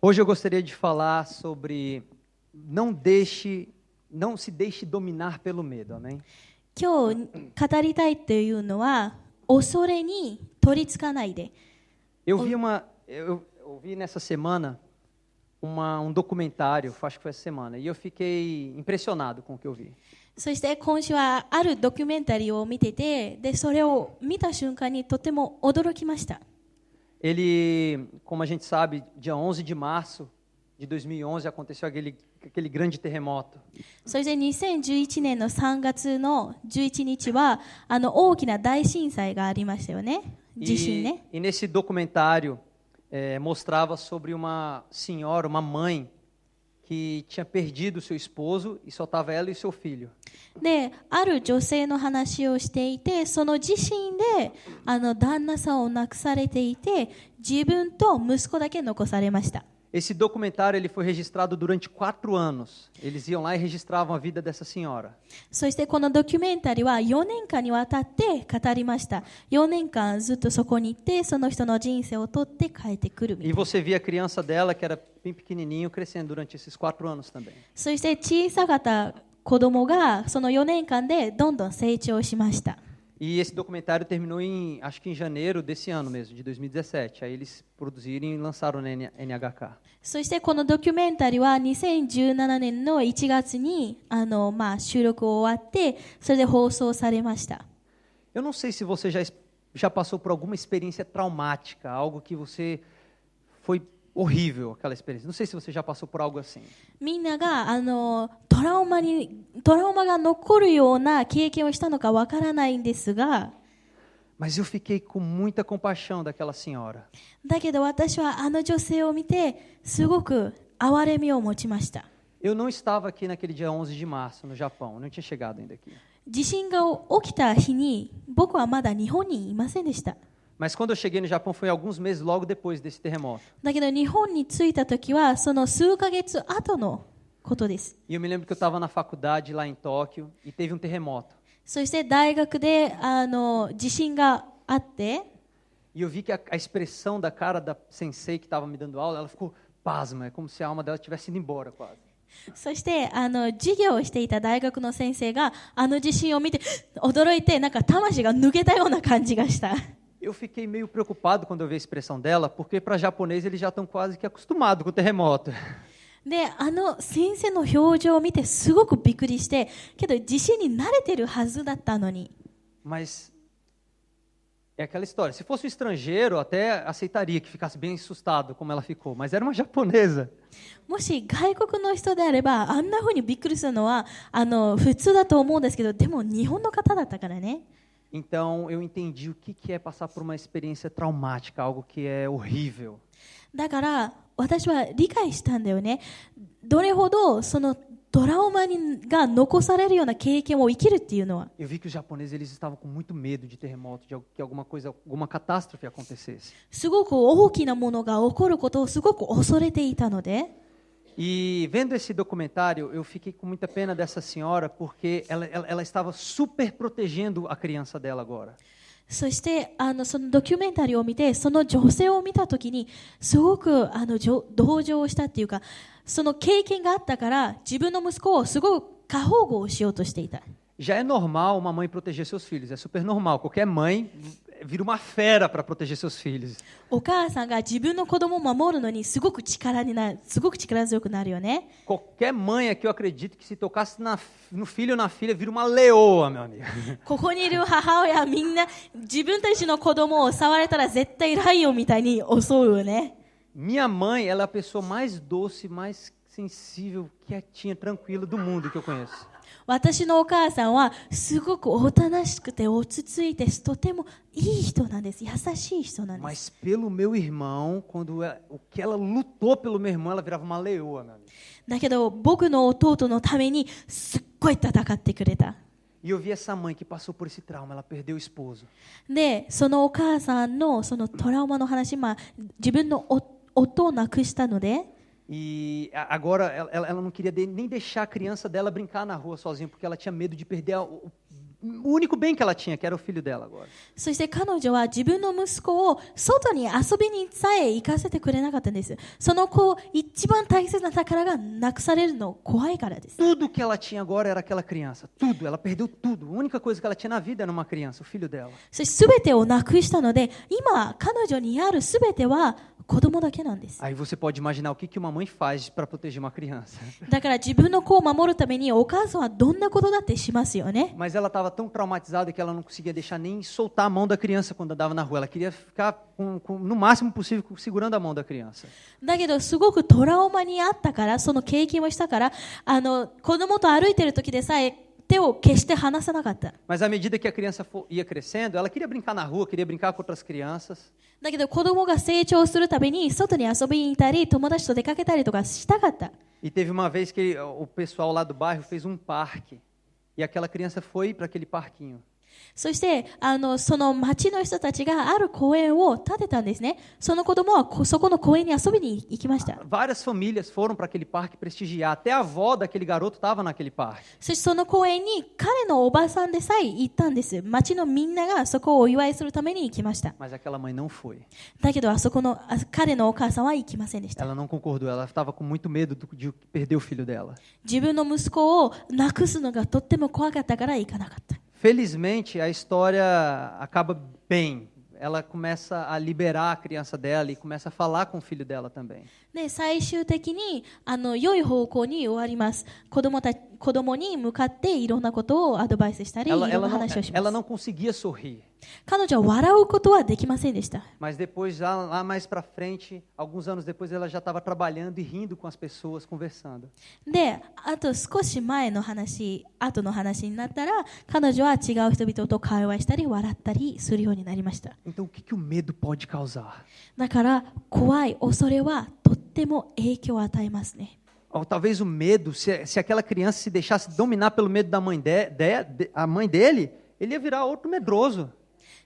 Hoje eu gostaria de falar sobre não se deixe dominar pelo medo, amém? 今日語りたいというのは、恐れに取りつかないで。Eu vi nessa semana um documentário, acho que foi essa semana, e eu fiquei impressionado com o que eu vi. そして今週はあるドキュメンタリーを見てて、でそれを見た瞬間にとても驚きました。Ele, como a gente sabe, dia 11 de março de 2011 aconteceu aquele grande terremoto. そして2011年の3月の11日は大きな大震災がありましたよね。地震ね。E nesse documentário mostrava sobre uma senhora, uma mãe, que tinha perdido seu esposo e só estava ela e seu filho. で、ある女性の話をしていて、その自身で旦那さんを亡くされていて、自分と息子だけ残されました。Esse documentário ele foi registrado durante 4 anos. Eles iam lá e registravam a vida dessa senhora. そしてこのドキュメンタリーは4年間にわたって語りました。4年間ずっとそこに行って、その人の人生を撮って帰ってくるみたい E な。 você via a criança dela, que era bem pequenininho, crescendo durante esses 4 anos também. そして小さかった子供がその4年間でどんどん成長しました。 E esse documentário terminou acho que em janeiro desse ano mesmo, de 2017. Aí eles produziram e lançaram no NHK. そしてこのドキュメンタリーは2017年の1月に収録を終わって、それで放送されました。 Eu não sei se você já passou por alguma experiência traumática, algo que você foi horrível, aquela experiência. Não sei se você já passou por algo assim. みんながトラウマが残るような経験をしたのかわからないんですが、 Mas eu fiquei com muita compaixão daquela senhora. だけど私は女性を見てすごく憐れみを持ちました。 Eu não estava aqui naquele dia 11 de março, no Japão. Eu não tinha chegado ainda aqui. 地震が起きた日に僕はまだ日本にいませんでした。 Mas quando eu cheguei no Japão foi alguns meses logo depois desse terremoto. だけど日本に着いた時はその数ヶ月後のことです。 E eu me lembro que eu estava na faculdade lá em Tóquio e teve um terremoto. そして大学で地震があって、 E eu vi que a expressão da cara da sensei que estava me dando aula, ela ficou pasma, é como se a alma dela tivesse ido embora quase. そして授業をしていた大学の先生が地震を見て驚いて、なんか魂が抜けたような感じがした。 Eu fiquei meio preocupado quando eu vi a expressão dela, porque para japonês eles já estão quase que acostumados com o terremoto. で、先生の表情を見てすごくびっくりして、けど地震に慣れてるはずだったのに。 Mas é aquela história. Se fosse um estrangeiro, até aceitaria que ficasse bem assustado como ela ficou. Mas era uma japonesa. もし外国の人であればあんな風にびっくりするのは普通だと思うんですけど、でも日本の方だったからね。 Então eu entendi o que é passar por uma experiência traumática, algo que é horrível. だから私は理解したんだよね。どれほどそのトラウマが残されるような経験を生きるっていうのは。 Eu vi que os japoneses eles estavam com muito medo de terremoto, de que alguma catástrofe acontecesse. すごく大きなものが起こることをすごく恐れていたので。 E vendo esse documentário, eu fiquei com muita pena dessa senhora, porque ela estava super protegendo a criança dela agora. そしてそのドキュメンタリーを見て、その女性を見たときにすごく同情したっていうか、その経験があったから自分の息子をすごく過保護をしようとしていた。 Já é normal uma mãe proteger seus filhos, é super normal. Qualquer mãe vira uma fera para proteger seus filhos. お母さんが自分の子供を守るのにすごく力強くなるよね。 Qualquer mãe aqui eu acredito que se tocasse no filho ou na filha vira uma leoa, meu amigo. ここにいる母親みんな自分たちの子供を触れたら絶対ライオンみたいに襲うよね。 Minha mãe, ela é a pessoa mais doce, mais sensível, quietinha, tranquila do mundo que eu conheço. 私のお母さんはすごくおとなしくて落ち着いてとてもいい人なんです。優しい人なんです。 Mas pelo meu irmão, o que ela lutou pelo meu irmão, ela virava uma leoa, meu amigo. だけど僕の弟のためにすっごい戦ってくれた。 E eu vi essa mãe que passou por esse trauma, ela perdeu o esposo. で、そのお母さんのそのトラウマの話、自分の夫を亡くしたので。 E agora ela não queria nem deixar a criança dela brincar na rua sozinha, porque ela tinha medo de perder o único bem que ela tinha, que era o filho dela agora. そして彼女は自分の息子を外に遊びにさえ行かせてくれなかったんです。その子、一番大切な宝がなくされるの怖いからです。Tudo que ela tinha agora era aquela criança. Tudo, ela perdeu tudo. A única coisa que ela tinha na vida era uma criança, o filho dela. そして全てをなくしたので、今彼女にある全ては子供だけなんです。 Aí você pode imaginar o que uma mãe faz para proteger uma criança. だから自分の子を守るためにお母さんはどんなことだってしますよね。 Mas ela estava tão traumatizada que ela não conseguia deixar nem soltar a mão da criança quando andava na rua. Ela queria ficar no máximo possível segurando a mão da criança. だけどすごくトラウマにあったから、その経験をしたから、子供と歩いてる時でさえ手を決して離さなかった。 Mas à medida que a criança ia crescendo, ela queria brincar na rua, queria brincar com outras crianças. だけど子供が成長するたびに外に遊びに行ったり、友達と出かけたりとかしたかった。 E teve uma vez que o pessoal lá do bairro fez um parque. E aquela criança foi para aquele parquinho. そしてその町の人たちがある公園を建てたんですね。その子供はそこの公園に遊びに行きました。 Várias famílias foram para aquele parque prestigiar. Até a avó daquele garoto estava naquele parque. そしてその公園に彼のおばさんでさえ行ったんです。町のみんながそこをお祝いするために行きました。 Mas aquela mãe não foi. だけど彼のお母さんは行きませんでした。 Ela não concordou. Ela estava com muito medo de perder o filho dela. 自分の息子を亡くすのがとっても怖かったから行かなかった。 Felizmente, a história acaba bem. Ela começa a liberar a criança dela e começa a falar com o filho dela também. で、最終的に良い方向に終わります。子供に向かっていろんなことをアドバイスしたり、いろんな話をします。 Ela não conseguia sorrir. 彼女は笑うことはできませんでした。 Mas depois, lá mais para frente, alguns anos depois, ela já estava trabalhando e rindo com as pessoas, conversando. で、あと少し前の話、後の話になったら、彼女は違う人々と会話したり、笑ったりするようになりました。 Então, o que o medo pode causar? だから、怖い恐れはとっても影響を与えますね。 Ou talvez o medo, se aquela criança se deixasse dominar pelo medo da mãe a mãe dele, ele ia virar outro medroso.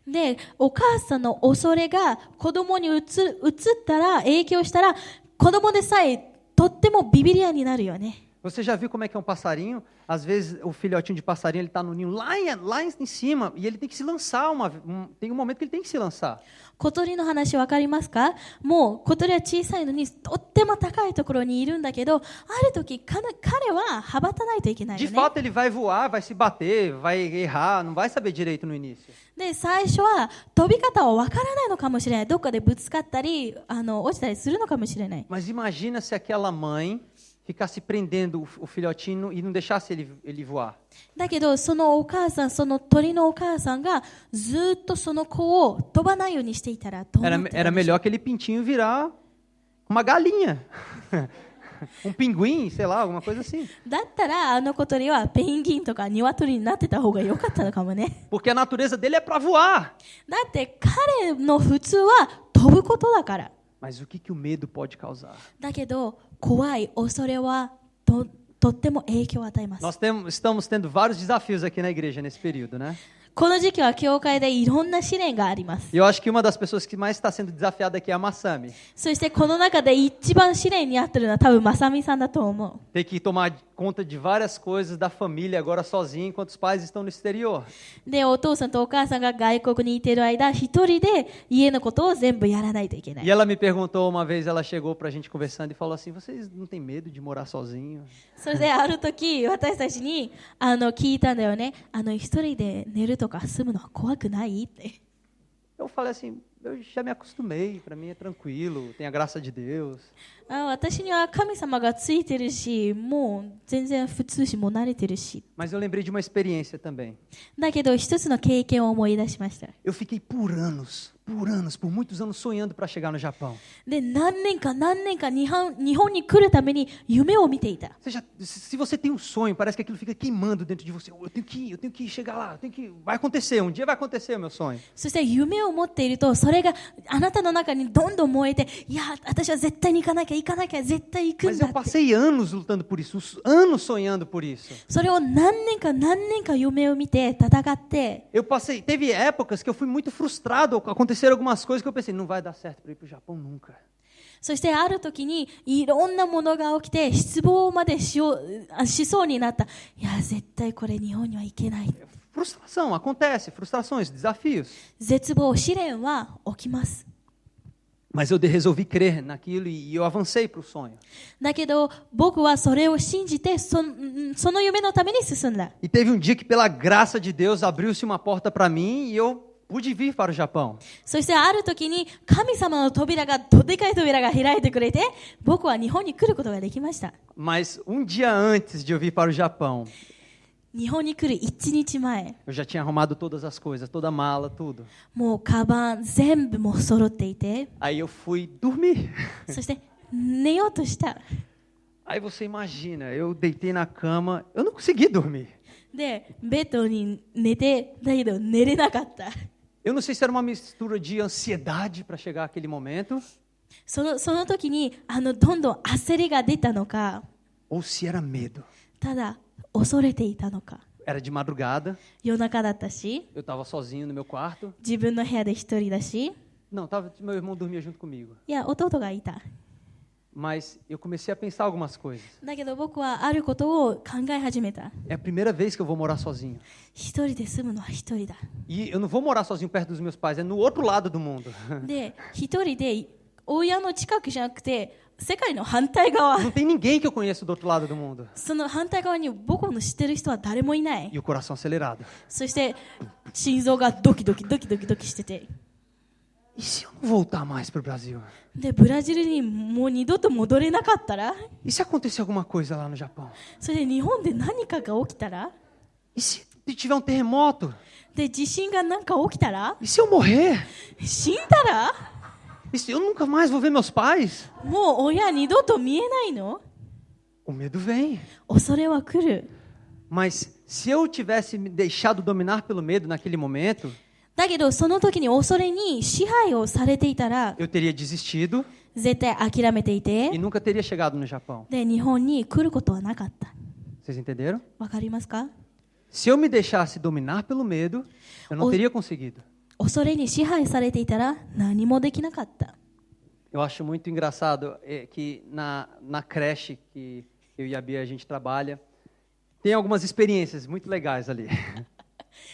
で、お母さんの恐れが子供に移ったら、影響したら、子供でさえとってもビビリ屋になるよね。 Você já viu como é que é um passarinho? Às vezes o filhotinho de passarinho ele está no ninho lá em cima e ele tem que se lançar. Tem um momento que ele tem que se lançar. 小鳥の話わかりますか？もう小鳥は小さいのにとっても高いところにいるんだけど、ある時彼は羽ばたないといけないよね。 De fato ele vai voar, vai se bater, vai errar, não vai saber direito no início. で、最初は飛び方はわからないのかもしれない。どっかでぶつかったり、落ちたりするのかもしれない。 Mas imagina se aquela mãe ficasse prendendo o filhotinho e não deixasse ele voar. だけどそのお母さん、その鳥のお母さんがずっとその子を飛ばないようにしていたらどうなってた Era でしょう melhor aquele pintinho virar uma galinha. Pinguim, sei lá, alguma coisa assim. だったら小鳥はペンギンとか鶏になってた方が良かったのかもね。 Porque a natureza dele é para voar. だって彼の普通は飛ぶことだから。 Mas o que o medo pode causar? だけど怖い恐れはとっても影響を与えます。 Nós estamos tendo vários desafios aqui na igreja nesse período, né? この時期は教会でいろんな試練があります。 E eu acho que uma das pessoas que mais está sendo desafiada aqui é a Massami. そしてこの中で一番試練にあってるのは多分まさみさんだと思う。 Ter que tomar conta de várias coisas da família agora sozinha enquanto os pais estão no exterior. で、お父さんとお母さんが外国にいている間、一人で家のことを全部やらないといけない。 E ela me perguntou uma vez, ela chegou pra gente conversando e falou assim: "Vocês não têm medo de morar sozinho?" それである時私たちに聞いたんだよね。一人で寝るとか住むのは怖くないって。 Eu falei assim: "Eu já me acostumei, pra mim é tranquilo, tem a graça de Deus." 私には神様がついてるし、もう全然普通し、もう慣れてるし。 Mas eu lembrei de uma experiência também. だけど一つの経験を思い出しました。 Eu fiquei por muitos anos sonhando para chegar no Japão. で、何年か日本に来るために夢を見ていた。 Se você tem um sonho, parece que aquilo fica queimando dentro de você. Eu tenho que ir chegar lá, vai acontecer, um dia vai acontecer o meu sonho. そして夢を持っていると、それがあなたの中にどんどん燃えて、いや、私は絶対に行かなきゃ絶対行くん Mas だ eu って。 passei anos lutando por isso, anos sonhando por isso. それを何年か夢を見て戦って。 Teve épocas que eu fui muito frustrado, aconteceram algumas coisas que eu pensei, não vai dar certo para ir para o Japão nunca. そしてある時にいろんなものが起きて失望までしそうになった。いや、絶対これ日本には行けない。frustração, acontece, frustrações, desafios. 絶望、試練は起きます。 Mas eu resolvi crer naquilo e eu avancei para o sonho. だけど僕はそれを信じてその夢のために進んだ。 E teve um dia que, pela graça de Deus, abriu-se uma porta para mim e eu pude vir para o Japão. そしてある時に神様の扉が、どでかい扉が開いてくれて、僕は日本に来ることができました。 Mas um dia antes de eu vir para o Japão, 日本に来る1日前、 eu já tinha arrumado todas as coisas, toda a mala, tudo. もうカバン全部もう揃っていて、 Aí eu fui dormir. そして寝ようとした。 Aí você imagina, eu deitei na cama, eu não consegui dormir. で、ベッドに寝て、だけど寝れなかった。 Eu não sei se era uma mistura de ansiedade para chegar àquele momento, その時にどんどん焦りが出たのか、 ou se era medo. ただ恐れていたのか。 Era de madrugada, 夜中だったし、 eu estava sozinho no meu quarto. 自分の部屋で一人だし、 Não, meu irmão dormia junto comigo. いや弟がいた。 Mas eu comecei a pensar algumas coisas. だけど僕はあることを考え始めた。 É a primeira vez que eu vou morar sozinho. 一人で住むのは一人だ。 E eu não vou morar sozinho perto dos meus pais, é no outro lado do mundo. で、一人で親の近くじゃなくて世界の反対側、 Não tem ninguém que eu conheço do outro lado do mundo. その反対側に僕の知ってる人は誰もいない。 E o coração acelerado. そして心臓がドキドキドキドキドキしてて、 E se eu não voltar mais para o Brasil? でブラジルにもう二度と戻れなかったら、 E se acontecer alguma coisa lá no Japão? それで日本で何かが起きたら、 E se tiver um terremoto? で地震が何か起きたら、 E se eu morrer? 死んだら E se eu nunca mais vou ver meus pais? もう親二度と見えないの？ O medo vem. 恐れは来る。 Mas se eu tivesse me deixado dominar pelo medo naquele momento, だけどその時に恐れに支配をされていたら、 eu teria desistido 絶対諦めていて、 e nunca teria chegado no Japão. で日本に来ることはなかった。 Vocês entenderam? わかりますか？ Se eu me deixasse dominar pelo medo, eu não teria conseguido. 恐れに支配されていたら何もできなかった。 Eu acho muito engraçado que na creche que eu e a Bia a gente trabalha, tem algumas experiências muito legais ali.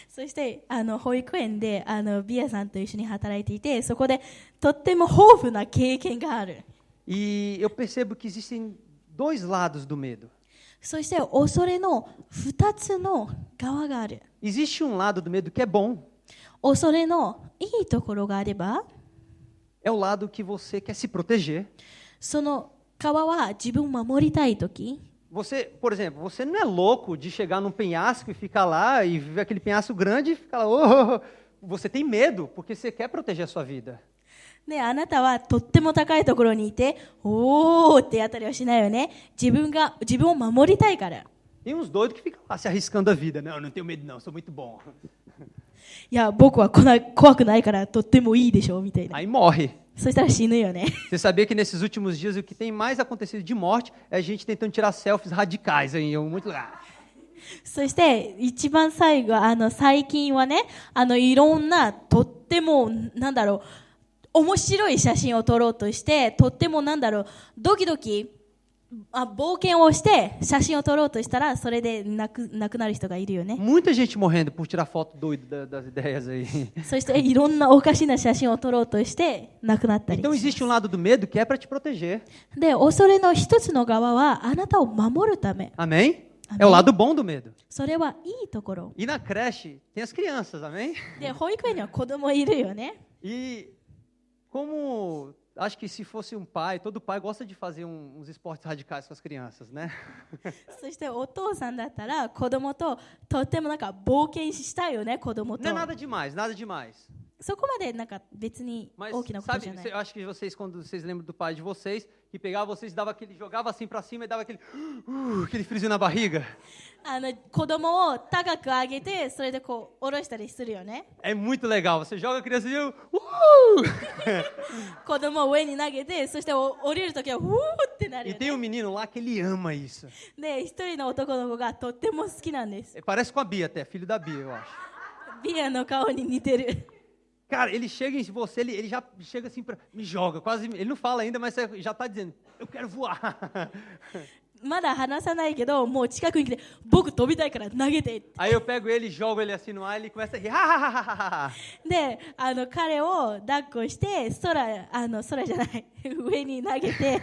そして保育園でビアさんと一緒に働いていて、そこでとっても豊富な経験がある。 E eu percebo que existem dois lados do medo. そして恐れの2つの側がある。 Existe um lado do medo que é bom. 恐れのいいところがあれば、 É o lado que você quer se proteger. その側は自分を守りたいとき、 Você, por exemplo, você não é louco de chegar num penhasco e ficar lá e ver aquele penhasco grande e ficar lá. Oh, oh, oh. Você tem medo porque você quer proteger a sua vida. で、あなたはとっても高いところにいて、おーってやったりはしないよね。自分を守りたいから。 Tem uns doidos que ficam lá se arriscando a vida. Não, não tenho medo não, sou muito bom. いや、僕は怖くないからとってもいいでしょみたいな。 Aí morre. そしたら死ぬよね。 Você sabia que nesses últimos dias o que tem mais acontecido de morte é a gente tentando tirar selfies radicais em muito lugar. そして一番最後最近はね、いろんなとっても面白い写真を撮ろうとして、とってもドキドキ冒険をして写真を撮ろうとしたら、それで亡くなる人がいるよね。 Muita gente morrendo por tirar foto doida das ideias aí. そしていろんなおかしな写真を撮ろうとして亡くなったり。 Então existe um lado do medo que é para te proteger. で、恐れの一つの側はあなたを守るため。 Amém? É o lado bom do medo. それはいいところ。 E na creche tem as crianças, amém? で、保育園には子供いるよね。 E como acho que se fosse um pai, todo pai gosta de fazer uns esportes radicais com as crianças, né? そしてお父さんだったら子供ととっても冒険したいよね、子供と。 Não é nada demais, nada demais. そこまで別に Mas 大きなことじ sabe, ゃない。 eu acho que vocês, quando vocês lembram do pai de vocês, que pegava vocês, jogava assim pra cima e dava aquele friozinho na barriga. 子供を高く上げて、それで下ろしたりするよね。 É muito legal. Você joga a criança e子供を上に投げて、そして降りるときはウーってなる E よ tem ね。 um menino lá que ele ama isso. で、一人の男の子がとっても好きなんです。 Parece com a Bia até, filho da Bia, eu acho. ビアの顔に似てる。 Cara, ele chega em você, ele já chega assim, me joga, quase, ele não fala ainda, mas já está dizendo, eu quero voar. まだ離さないけど、もう近くに来て、僕飛びたいから投げて。 Aí eu pego ele, jogo ele assim no ar, ele começa a rir. Ha, ha, ha, ha, ha. で、彼を抱っこして、空じゃない、上に投げて、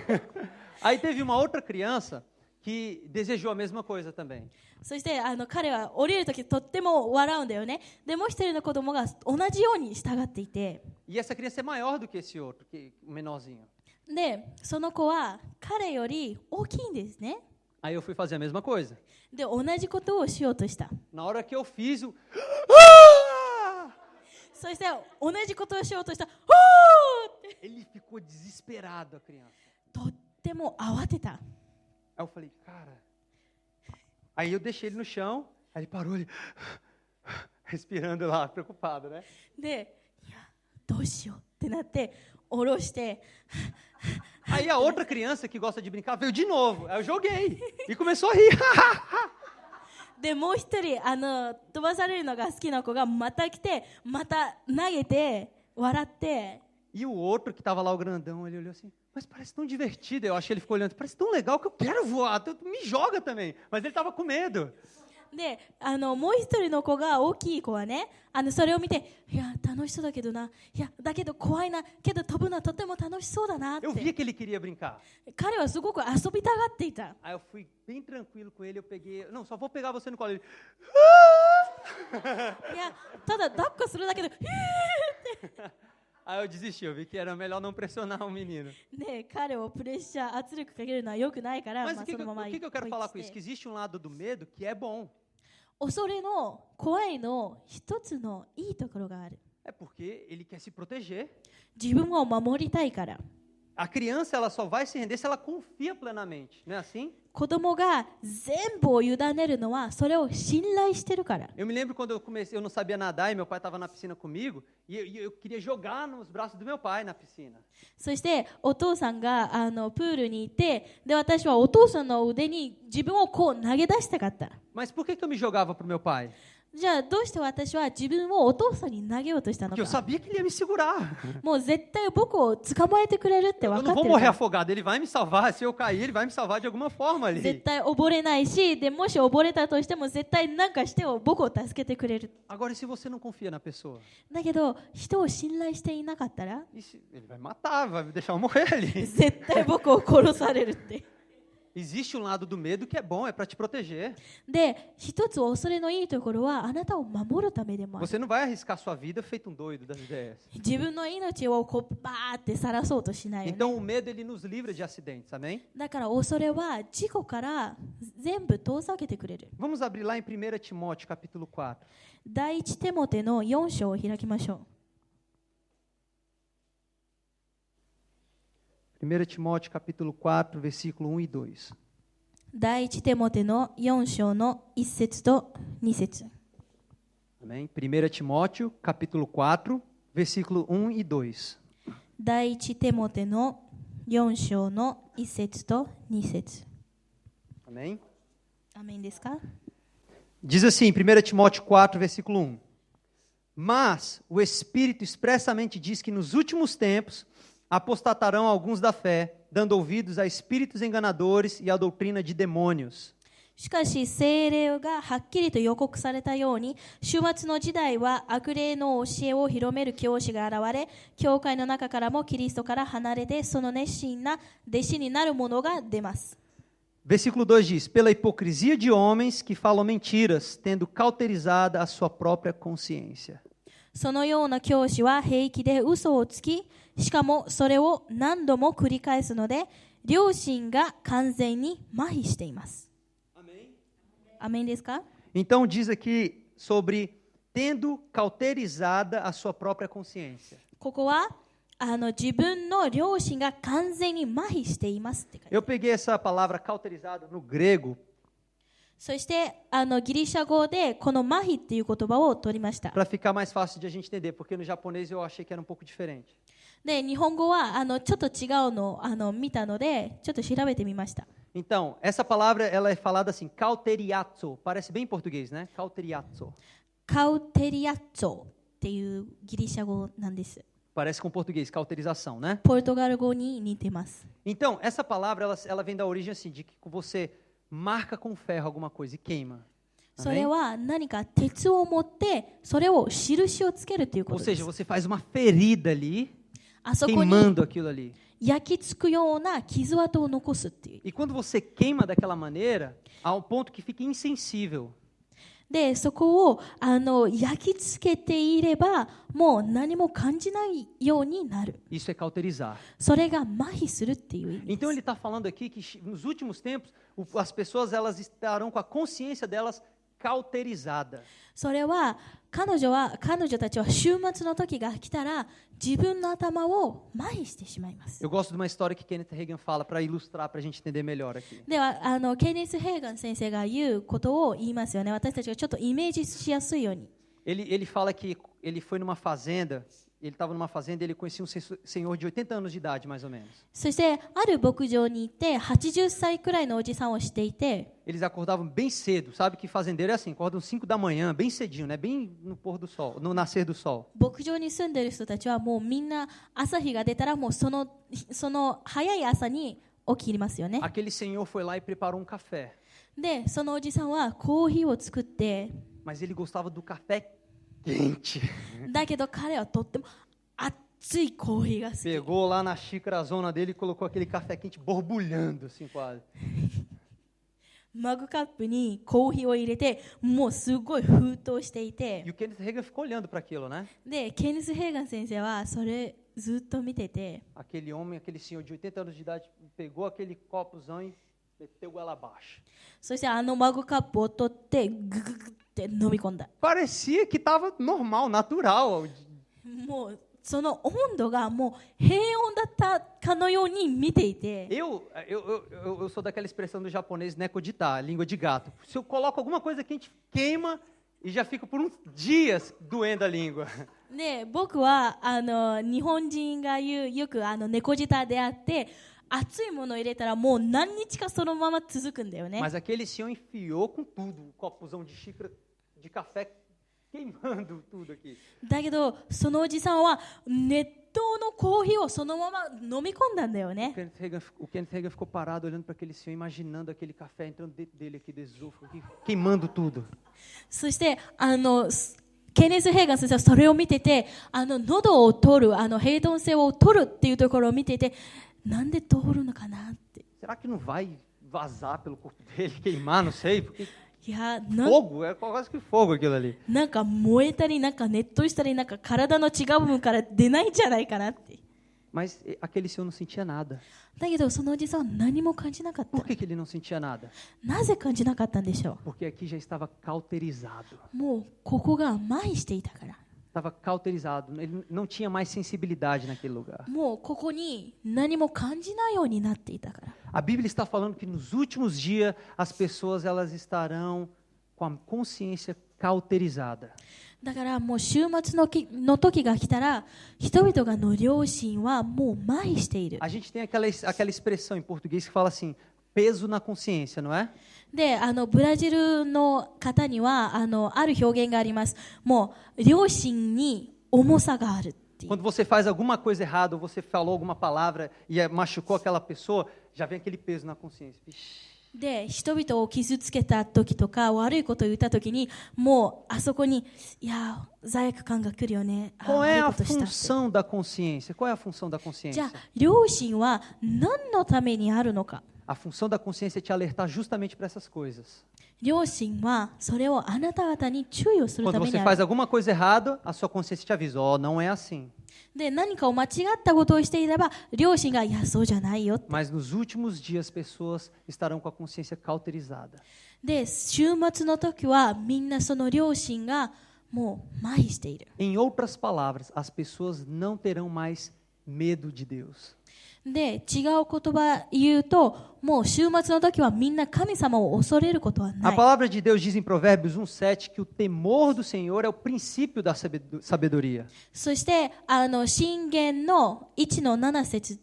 Aí teve uma outra criança que desejou a mesma coisa também. そして彼は降りるときとっても笑うんだよね。でもう一人の子供が同じように従っていて、 E essa criança é maior do que esse outro, que o menorzinho. で、その子は彼より大きいんですね。 Aí eu fui fazer a mesma coisa. で、同じことをしようとした。 Na hora que eu fiz o... そして同じことをしようとした。Ele ficou desesperado, a criança. とっても慌てた。 Aí eu falei, cara... Aí eu deixei ele no chão, aí ele parou, ele... respirando lá, preocupado, né? で、いや、どうしようってなって、下ろして、 Aí a outra criança que gosta de brincar veio de novo. Aí eu joguei e começou a rir. で、もう一人、飛ばされるのが好きな子がまた来て、また投げて、笑って、 E o outro que estava lá, o grandão, ele olhou assim, mas parece tão divertido. Eu acho que ele ficou olhando, parece tão legal que eu quero voar, me joga também. Mas ele estava com medo. で、もう一人の子が、大きい子はね、それを見て、いや、楽しそうだけどな、いや、だけど怖いな、けど飛ぶのはとても楽しそうだなっ Eu て。 via que ele queria brincar. 彼はすごく遊びたがっていた。 Aí eu fui bem tranquilo com ele, eu peguei, não, só vou pegar você no colo. Ele, いや、ただ抱っこするだけで、aí eu desisti, eu vi que era melhor não pressionar o menino. ね、彼をプレッシャー、圧力かけるのは良くないから、 Mas ま o あ que, そのまま o que eu quero falar com isso? Que existe um lado do medo que é bom. 恐れの怖いの一つのいいところがある。 É porque ele quer se proteger. 自分を守りたいから。 A criança, ela só vai se render se ela confia plenamente, não é assim? 子供が全部を委ねるのはそれを信頼してるから。 Eu me lembro quando eu comecei, eu não sabia nadar e meu pai estava na piscina comigo e eu queria jogar nos braços do meu pai na piscina. そしてお父さんがプールにいて、で私はお父さんの腕に自分をこう投げ出したかった。 Mas por que eu me jogava pro meu pai? じゃあどうして私は自分をお父さんに投げようとしたの Porque eu か。 sabia que ele ia me segurar. もう絶対僕を捕まえてくれるって Eu 分か não って vou る morrer から。 afogado, ele vai me salvar. Se eu cair, ele vai me salvar de alguma forma 絶 ali. 対溺れないし、でもし溺れたとしても絶対何かして僕を助けてくれる。 Agora, e se você não confia na pessoa? だけど人を信頼していなかったら E ele vai matar, vai deixar eu morrer ali. 絶対僕を殺されるって。 Existe um lado do medo que é bom, é para te proteger. で、一つ恐れのいいところはあなたを守るためでもある。 Você não vai arriscar sua vida feito um doido das ideias. 自分の命をこうバーって晒そうとしないよね。 Então, o medo, ele nos livra de acidentes, amém? だから恐れは事故から全部遠ざけてくれる。 Vamos abrir lá em 1 Timóteo, capítulo 4. 第一テモテの4章を開きましょう。 1 Timóteo, capítulo 4, versículo 1 e 2. 第一テモテの4章の1節と2節。 Amém? 1 Timóteo, capítulo 4, versículo 1 e 2. 第一テモテの4章の1節と2節。 Amém? アメンですか？ Diz assim, 1 Timóteo 4, versículo 1. Mas o Espírito expressamente diz que nos últimos tempos apostatarão alguns da fé, dando ouvidos a espíritos enganadores e à doutrina de demônios. しかし聖霊がはっきりと予告されたように、終末の時代は悪霊の教えを広める教師が現れ、教会の中からもキリストから離れてその熱心な弟子になる者が出ます。 Versículo 2 diz, pela hipocrisia de homens que falam mentiras, tendo cauterizada a sua própria consciência. そのような教師は平気で嘘をつき、しかもそれを何度も繰り返すので、良心が完全に麻痺しています。アメンですか？ Então diz aqui sobre tendo cauterizada a sua própria consciência. ここは自分の良心が完全に麻痺していますって書いてある。 Eu peguei essa palavra cauterizada no grego そしてギリシャ語でこの麻痺っていう言葉を取りました。 para ficar mais fácil de a gente entender, porque no japonês eu achei que era um pouco diferente. で、日本語はちょっと違うのを見たので、ちょっと調べてみました。 Então, essa palavra ela é falada assim, cauteriazo, parece bem em português, né? Cauteriazo. カウテリアッツォっていうギリシャ語なんです。Parece com português, cauterização, né? ポルトガル語に似てます。 Então, essa palavra, ela vem da origem assim, de que você marca com ferro alguma coisa e queima. それは何か鉄を持ってそれを印をつけるというこ Ou とで seja, す。 você faz uma ferida ali, あそこに queimando aquilo ali. 焼き付くような傷跡を残すっていう。 E quando você queima daquela maneira, há um ponto que fica insensível. で、そこを焼き付けていればもう何も感じないようになる。 Isso é cauterizar. それが麻痺するっていう意味で Então す。 ele está falando aqui que nos últimos tempos as pessoas elas estarão com a consciência delas cauterizada. それは彼女たちは週末の時が来たら自分の頭を麻痺してしまいます。 Eu gosto de uma história que Kenneth Hagin fala para ilustrar, para a gente entender melhor aqui. ではケネス・ヘーガン先生が言うことを言いますよね。私たちがちょっとイメージしやすいように。 Ele fala que ele foi numa fazenda, ele estava numa fazenda e ele conhecia um senhor de 80 anos de idade, mais ou menos. そしてある牧場に行って80歳くらいのおじさんをしていて、 Eles acordavam bem cedo, sabe que fazendeiro é assim, acordam 5 da manhã, bem cedinho, né? Bem no pôr do sol, no nascer do sol. 牧場に住んでいる人たちはもうみんな朝日が出たらもうその早い朝に起きますよね。 Aquele senhor foi lá e preparou um café, で、そのおじさんはコーヒーを作って、 mas ele gostava do café quente. だけど彼はとっても熱いコーヒーが好き。 Pegou lá na xícara zona dele e colocou aquele café quente borbulhando, assim quase. マグカップにコーヒーを入れてもうすごい沸騰していて E o Kenneth Hagin ficou olhando para aquilo, né? でケネス・ヘーガン先生はそれずっと見てて Aquele homem, aquele senhor de 80 anos de idade, pegou aquele copozão e meteu ela abaixo. そしてマグカップを取ってグググって飲み込んだ。 Parecia que estava normal, natural. もうその温度がもう平穏だったかのように見ていて Eu sou daquela expressão do japonês nekoditar, língua de gato. Se eu coloco alguma coisa quente, queima e já fica por uns dias doendo a língua. で僕は日本人が言うよく猫舌であって熱いものを入れたらもう何日かそのまま続くんだよね。 Mas aquele senhor enfiou com tudo, um copozão de xícara de café queimando tudo aqui. だけどそのおじさんは熱湯のコーヒーをそのまま飲み込んだんだよね。 O Kenneth Hagin ficou parado olhando para aquele senhor, imaginando aquele café entrando dentro dele aqui do esôfago, aqui, queimando tudo. そしてケネス・ヘーガン先生はそれを見てて喉を取る平鈍性を取るっていうところを見ててなんで通るのかなって。 Será que não vai vazar pelo corpo dele, queimar, não sei, porque いや fogo, é quase que fogo aquilo ali. なんか燃えたりなんか熱湯したりなんか体の違う部分から出ないんじゃないかなって。 Mas aquele senhor não sentia nada. だけどそのおじさんは何も感じなかった。 Por que ele não sentia nada? なぜ感じなかったんでしょ Porque aqui já estava cauterizado. う。もうここが麻痺していたから。 Estava cauterizado, ele não tinha mais sensibilidade naquele lugar. もうここに何も感じないようになっていたから。 A Bíblia está falando que nos últimos dias as pessoas elas estarão com a consciência cauterizada. だからもう週末の時が来たら人々の良心はもう麻痺している。 A gente tem aquela expressão em português que fala assim, peso na consciência, não é? でブラジルの方にはある表現があります。もう良心に重さがあるっていう。 Quando você faz alguma coisa errada ou você falou alguma palavra e machucou aquela pessoa, já vem aquele peso na consciência. Vixe. で人々を傷つけた時とか悪いことを言った時にもうあそこにいや罪悪感が来るよね。 Qual é 悪い a ことしたって。 função da consciência? Qual é a função da じ consciência? ゃあ良心は何のためにあるのか。 A função da consciência é te alertar justamente para essas coisas. 良心はそれをあなた方に注意をする Quando ために você あ faz る。 alguma coisa errada, a sua consciência te avisa, não é assim. で何かを間違ったことをしていれば良心がいやそうじゃないよ。 Mas nos últimos dias, pessoas estarão com a consciência cauterizada. で週末の時はみんなその良心がもう麻痺している。 Em outras palavras, as pessoas não terão mais medo de Deus. で違う言葉言うともう週末の時はみんな神様を恐れることは A ない。 palavra de Deus diz em Provérbios 1:7 que o temor do Senhor é o princípio da sabedoria. そして箴言の1の7節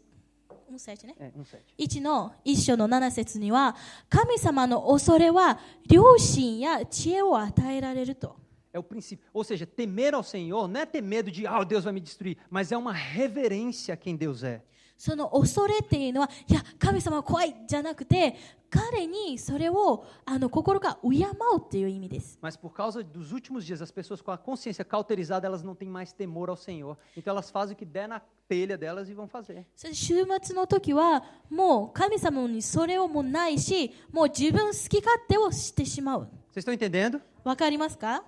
ね、1の1章の7節には神様の恐れは良心や知恵を与えられると。É É o princípio. Ou seja, temer ao Senhor não é ter medo de, Deus vai me destruir, mas é uma reverência a quem Deus é. その恐れっていうのは、いや、神様は怖いじゃなくて、彼にそれを心が敬うっていう意味です。Mas por causa dos últimos dias, as pessoas com a consciência cauterizada, elas não têm mais temor ao Senhor. Então elas fazem o que der na telha delas e vão fazer. それ週末の時は、もう神様にそれをもうないし、もう自分好き勝手をしてしまう。Vocês estão entendendo? わかりますか？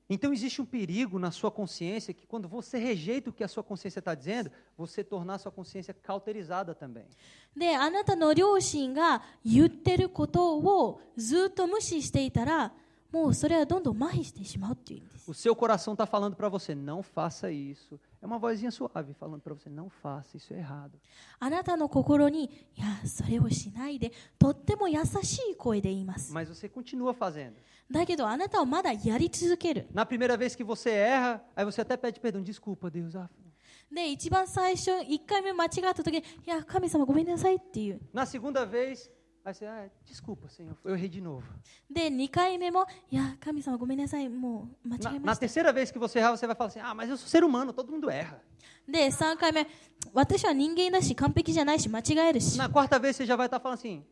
Então existe um perigo na sua consciência que quando você rejeita o que a sua consciência está dizendo, você tornar a sua consciência cauterizada também. で、あなたの両親が言ってることをずっと無視していたら、もうそれはどんどん麻痺してしまうっていう意味です。O seu coração está falando para você, não faça isso. É uma vozinha suave falando para você, não faça, isso é errado. あなたの心に、いや、それをしないで、とっても優しい声で言います。 Mas você continua fazendo. だけどあなたはまだやり続ける。 Na primeira vez que você erra, aí você até pede perdão, desculpa, Deus. で、一番最初、1回目間違った時に、いや、神様ごめんなさいっていう。 Na segunda vez, aí você, desculpa, Senhor, eu errei de novo. で、2回目も、いや、神様ごめんなさい、もう間違え Na ました。 terceira vez que você errar, você vai falar assim, mas eu sou ser humano, todo mundo erra. で、3回目、私は人間だし、完璧じゃないし、間違えるし。 Na quarta vez, você já vai estar falando assim,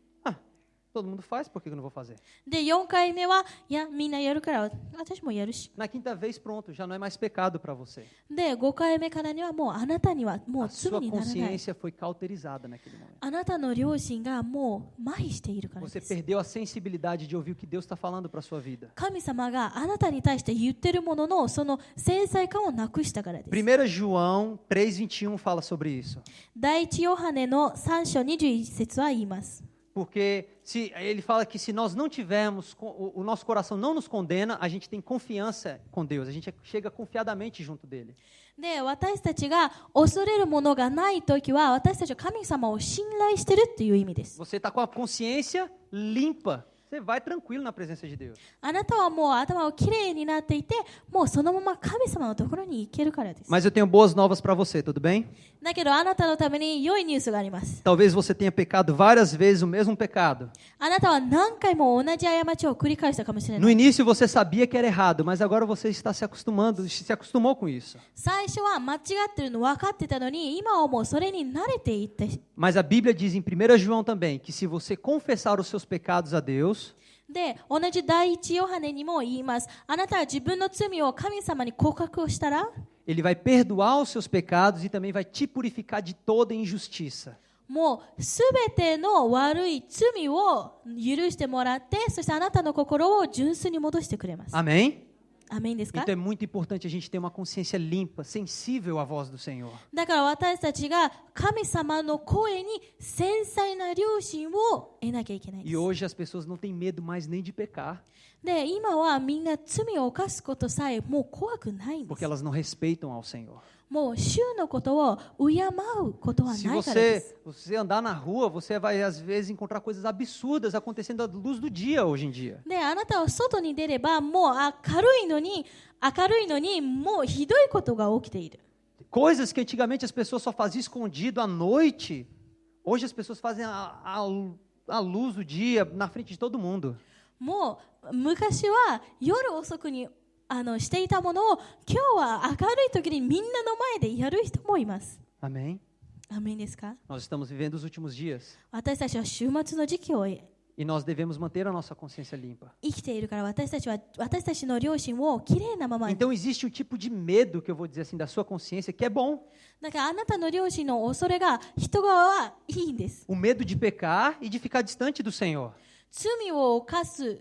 todo mundo faz, por que eu não vou fazer? で、4回目は、いや、みんなやるから、私もやるし。 Na quinta vez, pronto, já não é mais pecado para você. で、5回目からには、もうあなたにはも A う罪 sua にならない。 consciência foi cauterizada naquele momento. あなたの両親がもう麻痺しているからで Você す。 perdeu a sensibilidade de ouvir o que Deus está falando para a sua vida. 神様があなたに対して言ってるものの、その繊細感をなくしたからです。 1 João 3,21 fala sobre isso. 第一ヨハネの3章21節は言います。 Porque ele fala que se nós não tivermos, o nosso coração não nos condena, a gente tem confiança com Deus, a gente chega confiadamente junto dele. で、私たちが恐れるものがないときは、私たちは神様を信頼してるっていう意味です。 Você está com a consciência limpa, você vai tranquilo na presença de Deus. あなたはもう頭をきれいになっていて、もうそのまま神様のところに行けるからです。 Mas eu tenho boas novas para você, tudo bem? だけどあなたのために良いニュースがあります。 Talvez você tenha pecado várias vezes o mesmo pecado. あなたは何回も同じ過ちを繰り返したかもしれな No い。 início você sabia que era errado, mas agora você está se acostumou com isso. 最初は間違ってるの分かってたのに、今はもうそれに慣れていって。 Mas a Bíblia diz em 1 João também que se você confessar os seus pecados a Deus, で、同じ第一ヨハネにも言います。あなたは自分の罪を神様に告白をしたら、 Ele vai perdoar os seus pecados e também vai te purificar de toda injustiça. もうすべての悪い罪を許してもらって、そしてあなたの心を純粋に戻してくれます。 Amém? アメンですか？ Então é muito importante a gente ter uma consciência limpa, sensível à voz do Senhor. だから私たちが神様の声に繊細な良心を得なきゃいけないで E す。 hoje as pessoas não têm medo mais nem de pecar, で、今はみんな罪を犯すことさえもう怖くないんで porque す。 elas não respeitam ao Senhor. もう主のことを敬うことは Se ないからです você andar na rua, você vai às vezes encontrar coisas absurdas acontecendo à luz do dia hoje em dia. で、あなたは外に出ればもう明るいのにもうひどいことが起きている。 Coisas que antigamente as pessoas só faziam escondido à noite, hoje as pessoas fazem à luz do dia, na frente de todo mundo. もう昔は夜遅くにしていたものを今日は明るい時にみんなの前でやる人もいます。 Amém? アメンですか？ Nós estamos vivendo os últimos dias 私たちは終末の時期を e nós devemos manter a nossa consciência limpa. 生きているから私たちの良心をきれいなままに。 Então existe um tipo de medo que eu vou dizer assim da sua consciência que é bom. だからあなたの良心の恐れが人側はいいんです。 O medo de pecar e de ficar distante do Senhor. 罪を犯す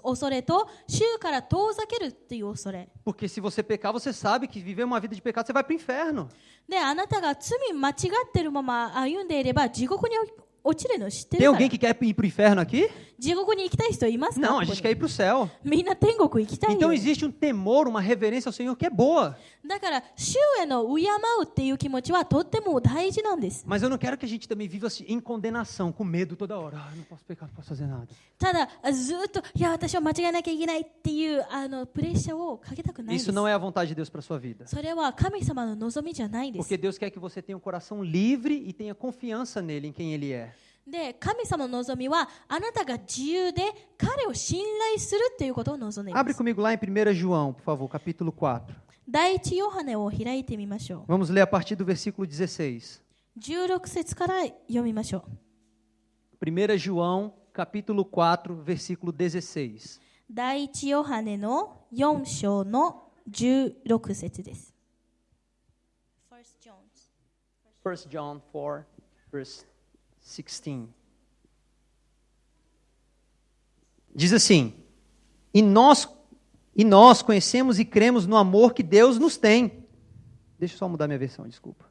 恐れと主から遠ざけるっていう恐れ。 Porque se você pecar, você sabe que viver uma vida de pecado você vai para o inferno. で、あなたが罪間違ってるまま歩んでいれば地獄に落ちるの知って Tem るから alguém que quer ir para o inferno aqui? 地獄に行きたい人いますか？ Não, a ここ gente に quer ir para o céu. みんな天国行きたいよ。 Então existe um temor, uma reverência ao Senhor que é boa. だから主への敬うっていう気持ちはとっても大事なんです。 Mas eu não quero que a gente também viva assim, em condenação, com medo toda hora. Eu não posso pecar, não posso fazer nada. ただずっといや私は間違えなきゃいけないっていうプレッシャーをかけたくないんです。 Isso não é a vontade de Deus para sua vida. それは神様の望みじゃないです。 Porque Deus quer que você tenha um coração livre e tenha confiança nele, em quem ele é. で、神様の望みはあなたが自由で彼を信頼するということを望んでいま Abre す。 comigo lá em 1 João, por favor, capítulo 4. 第一ヨハネを開いてみましょ Vamos ler a partir do versículo 16. う。16節から読みましょう。 1 João, capítulo 4, versículo 16. 第一ヨハネの4章の16節です。1 John 4, verse 16. Diz assim: E nós conhecemos e cremos no amor que Deus nos tem. Deixa eu só mudar minha versão, desculpa.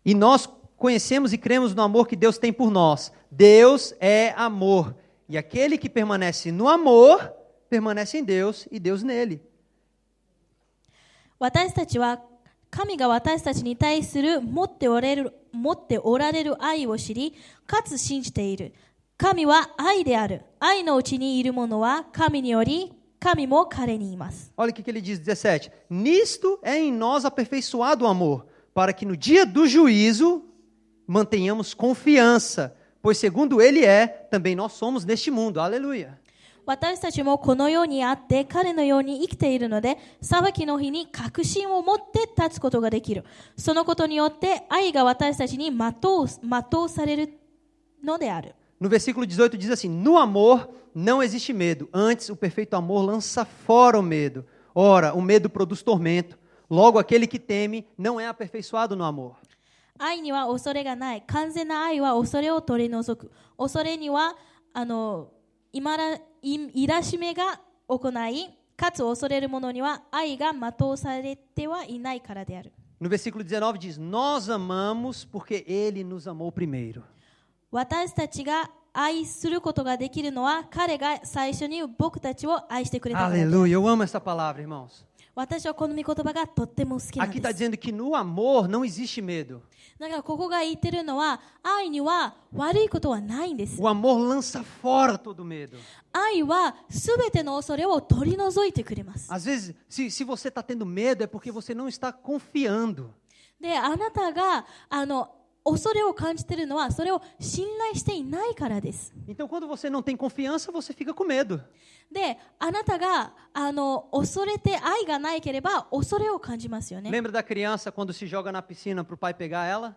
E nós conhecemos e cremos no amor que Deus tem por nós. Deus é amor. E aquele que permanece no amor, permanece em Deus e Deus nele. 私たちは神が私たちに対する持っておられる愛を知り、かつ信じている。神は愛である。愛のうちにいる者は神により、神も彼にいます。 Olha o que ele diz, 17. Nisto é em nós aperfeiçoado o amor, para que no dia do juízo mantenhamos confiança, pois segundo ele é, também nós somos neste mundo. Aleluia. 私たちもこの世にあって彼のように生きているので、裁きの日に確信を持って立つことができる。そのことによって愛が私たちに全うされるのである。 No versículo 18 diz assim: No amor não existe medo, antes o perfeito amor lança fora o medo. Ora, o medo produz tormento. Logo, aquele que teme não é aperfeiçoado no amor. 愛には恐れがない。完全な愛は恐れを取り除く。恐れには戒めが行い、かつ恐れる者には愛が全うされてはいないからである。 No versículo 19 diz: Nós amamos porque ele nos amou primeiro. 私たちが愛することができるのは彼が最初に僕たちを愛してくれたからである。 Aleluia, eu amo essa palavra, irmãos. 私はこの御言葉がとっても好きなん Aqui で está す。 dizendo que no amor não existe medo. だからここが言ってるのは、愛には悪いことはないんです。 O amor lança fora todo medo. 愛はすべての恐れを取り除いてくれます。 Às vezes, se você está tendo medo, é porque você não está confiando. で、あなたが恐れを感じているのは、それを信頼していないからです。 Então, quando você não tem confiança, você fica com medo. で、あなたが恐れて愛がないければ恐れを感じますよね。 Lembra da criança quando se joga na piscina para o pai pegar ela?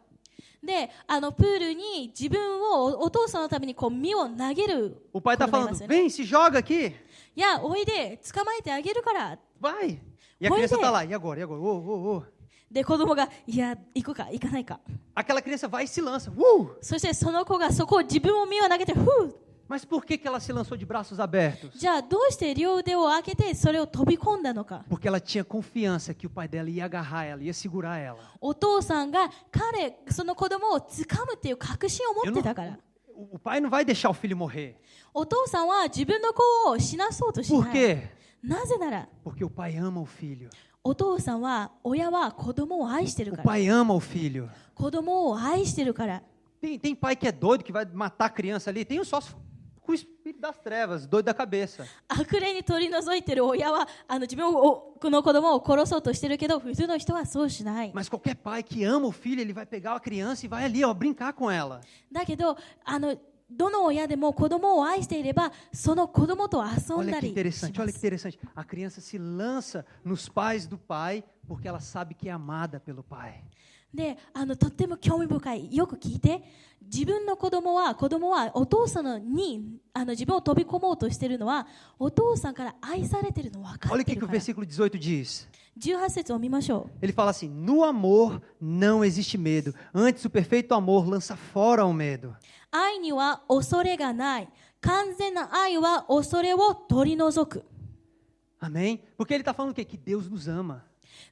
で、プールに自分をお父さんのためにこう身を投げる O pai 子 está 供いま falando: すよね。 vem, se joga aqui. いや、おいで、捕まえてあげるから。 Vai. E a Pois criança é. está lá. E agora? E agora? Oh. で、子供が、いや、行くか、行かないか。 Aquela criança vai e se lança. そしてその子がそこを自分を身を投げて、Mas por que ela se lançou de braços abertos? じゃあどうして両腕を開けてそれを飛び込んだのか。 Porque ela tinha confiança que o pai dela ia agarrar ela, ia segurar ela. お父さんがその子供を掴むっていう確信を持ってたから。 O pai não vai deixar o filho morrer. お父さんは自分の子を死なそうとし Por ない。 quê? なぜなら、 Porque o pai ama o filho. お父さんは、親は子供を愛してる O から。 pai ama o filho. 子供を愛してるから。 Tem pai que é doido, que vai matar a criança ali. Tem um só com o espírito das trevas, doido da cabeça. 悪霊に取り除いてる親は自分をこの子供を殺そうとしてるけど、普通の人はそうしない。 Mas qualquer pai que ama o filho, ele vai pegar a criança e vai ali, ó, brincar com ela. だけどどの親でも子供を愛していれば、その子供と遊ん Olha だ que りし interessante, ま olha que す。 interessante. A criança se lança nos pais do pai porque ela sabe que é amada pelo pai. で、とっても興味深い。よく聞いて。自分の子供はお父さんに自分を飛び込もうとしているのは、お父さんから愛されているの分か Olha っ o て que い o るから。 versículo 18 diz. 18節を見ましょう。 Ele fala assim: no amor não existe medo. Antes, o perfeito amor lança fora o medo. 愛には恐れがない。完全な愛は恐れを取り除く。 Amém? Porque ele está falando o quê? Que Deus nos ama.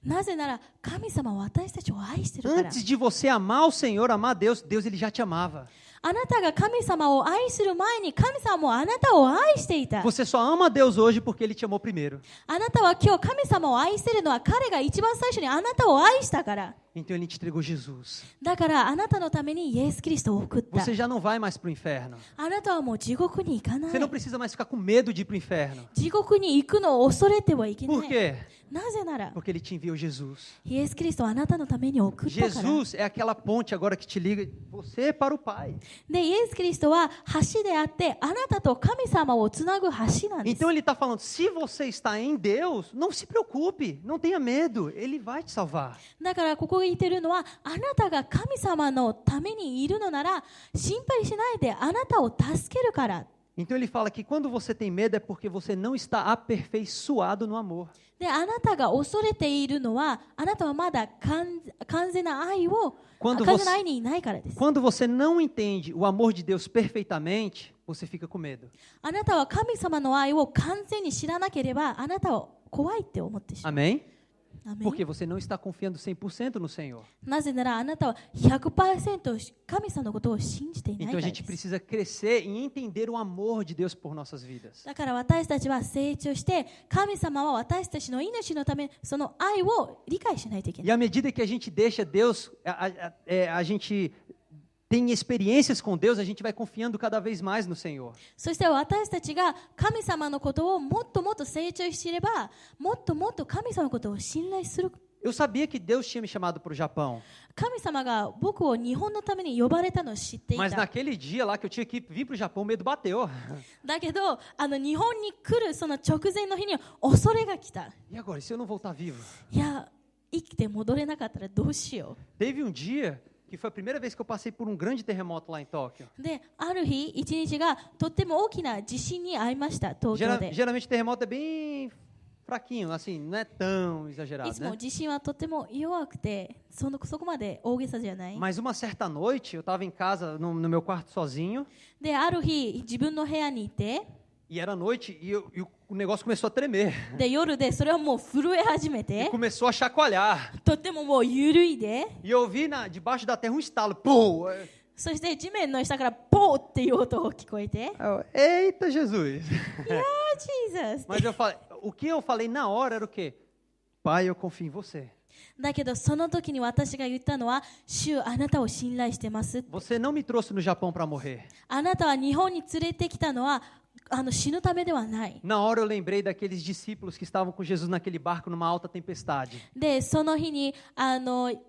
なぜなら神様は私たちを愛しているから。 Antes de você amar o Senhor, amar Deus, Deus ele já te amava. あなたが神様を愛する前に神様もあなたを愛していた。 Você só ama Deus hoje porque ele te amou primeiro. あなたは今日神様を愛しているのは彼が一番最初にあなたを愛したから。Então ele te entregou Jesus. だからあなたのためにイエス・キリストを送った。 Você já não vai mais para o inferno. あなたはもう地獄に行かな Você não い。 precisa mais ficar com medo de ir para o inferno. 地獄に行くのを恐れてはいけな Por い。 quê? なぜなら Porque ele te enviou Jesus. イエス・キリストはあなたのために送ったから。 Jesus é aquela ponte agora que te liga você para o Pai. で、イエス・キリストは橋であってあなたと神様をつなぐ橋なんです。 Então ele está falando, se você está em Deus, não se preocupe, não tenha medo, ele vai te salvar. だからここが言ってるのはあなたが神様のためにいるのなら心配しないであなたを助けるから。 Então ele fala que quando você tem medo é porque você não está aperfeiçoado no amor. で、あなたが恐れているのはあなたはまだ完全な愛を Quando 完全な愛にいないからです。 Quando você não entende o amor de Deus perfeitamente, você fica com medo. あなたは神様の愛を完全に知らなければあなたは怖いって思ってしまう。 Amém? アメン。 Porque você não está confiando 100% no Senhor. なぜならあなたは 100% 神様のことを信じていない Então か a ら gente です。 precisa crescer e entender o amor de Deus por nossas vidas. だから私たちは成長して神様は私たちの命のためその愛を理解しないといけない。 E à medida que a gente deixa Deus, a gente tem experiências com Deus, a gente vai confiando cada vez mais no Senhor. そして私たちが神様のことをもっともっと成長していればもっともっと神様のことを信頼する。 Eu sabia que Deus tinha me chamado para o Japão, 神様が僕を日本のために呼ばれたのを知ってい mas た。 naquele dia lá que eu tinha que vir para o Japão, o medo bateu. だけど日本に来るその直前の日に恐れが来た。 E agora, e se eu não voltar vivo? いや生きて戻れなかったらどうしよ Teve um dia que foi a primeira vez que eu passei por um grande terremoto lá em Tóquio. う。である日一日がとっても大きな地震に遭いました東京で。 Geralmente terremoto é bem fraquinho, assim, não é tão い exagerado, つも né? 地震はとっても弱くてそこまで大げさじゃない。 Mas uma certa noite, eu estava em casa, no meu quarto sozinho, である日自分の部屋にいて e era noite, e o negócio começou a tremer. で夜でそれはもう震え始め E て começou a chacoalhar. とってももう揺いで E eu vi debaixo da terra um estalo. Pô! そして地面の下からポーっていう音が聞こえて Eita, Jesus! いやー、Jesus! Mas o que eu falei na hora era o quê? Pai, eu confio em você. だけどその時に私が言ったのは主あなたを信頼してます。 Você não me trouxe no Japão para morrer. あなたは日本に連れてきたのは死ぬためではない。 Na hora eu lembrei daqueles discípulos que estavam com Jesus naquele barco numa alta tempestade. でその日に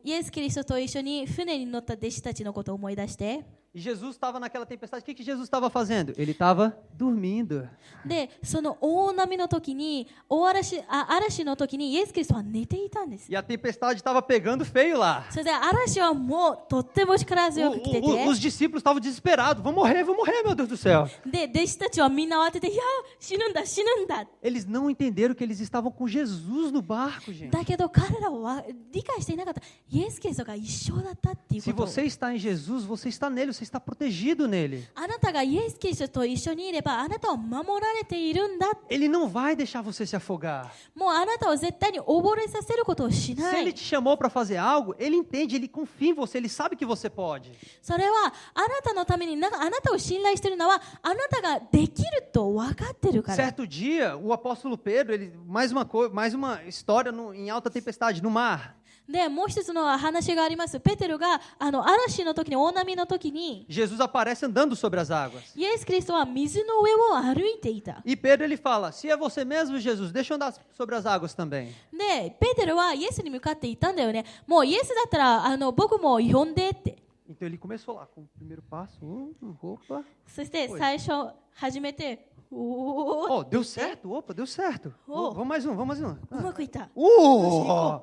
イエス・キリストと一緒に船に乗った弟子たちのことを思い出して E Jesus estava naquela tempestade. O que Jesus estava fazendo? Ele estava dormindo. でその大波の時に嵐の時にイエス・キリストは寝ていたんです。 E a tempestade estava pegando feio lá. それで嵐はもうとっても力強く来てて Os discípulos estavam desesperados. Vou morrer, meu Deus do céu. で弟子たちはみんな慌てていや死ぬんだ死ぬんだ Eles não entenderam que eles estavam com Jesus no barco, gente. だけど彼らは理解していなかった。イエス・キリストが一緒だったっていう Se ことを você está em Jesus, você está nele, você está protegido nele. あなたがイエス・キリストと一緒にいればあなたは守られているんだ。 Ele não vai deixar você se afogar. もうあなたを絶対に溺れさせることをし Se な ele い。 te chamou para fazer algo, ele entende, ele confia em você, ele sabe que você pode. それはあなたのためにあなたを信頼しているのはあなたができると分かってるから。 Certo dia, o apóstolo Pedro, mais uma história em alta tempestade, no mar. でもう一つの話があります。ペテロが嵐の時に大波の時に Jesus aparece andando sobre as águas. イエス・キリストは水の上を歩いていた。 E Pedro ele fala: se é você mesmo, Jesus, deixa eu andar sobre as águas também. でペテロはイエスに向かって言ったんだよね。もうイエスだったら僕も呼んでって。 Então ele começou lá com o primeiro passo. Opa. そして最初始めておー Oh, deu certo. Opa, deu certo. Oh. Vamos mais um. うまくいった。 Foi お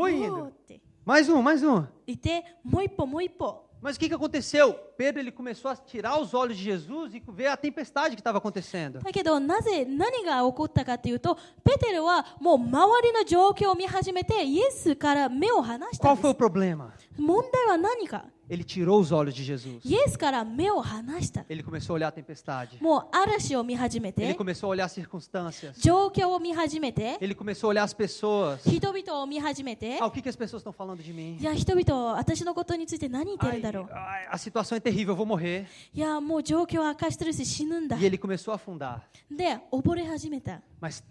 ー indo. って Mais um. 言ってもう一歩もう一歩。 Mas o que aconteceu? Pedro ele começou a tirar os olhos de Jesus e ver a tempestade que estava acontecendo. だけど何が起こったかというとペテロはもう周りの状況を見始めてイエスから目を離した Qual んで foi o す。 problema? 問題は何か。 Ele tirou os olhos de Jesus. イエスから目を離した。 Ele começou a olhar a tempestade. もう嵐を見始め Ele て começou a olhar as circunstâncias. 状況を見始めて Ele começou a olhar as pessoas. 人々を見始めて Ah, o que as pessoas estão falando de mim? いや人々は私のことについて何言ってる Ai, んだろう。 a situação é terrível, eu vou morrer. いやもう状況は悪化してるし死ぬんだ。 E ele começou a afundar. で溺れ始めた。 Mas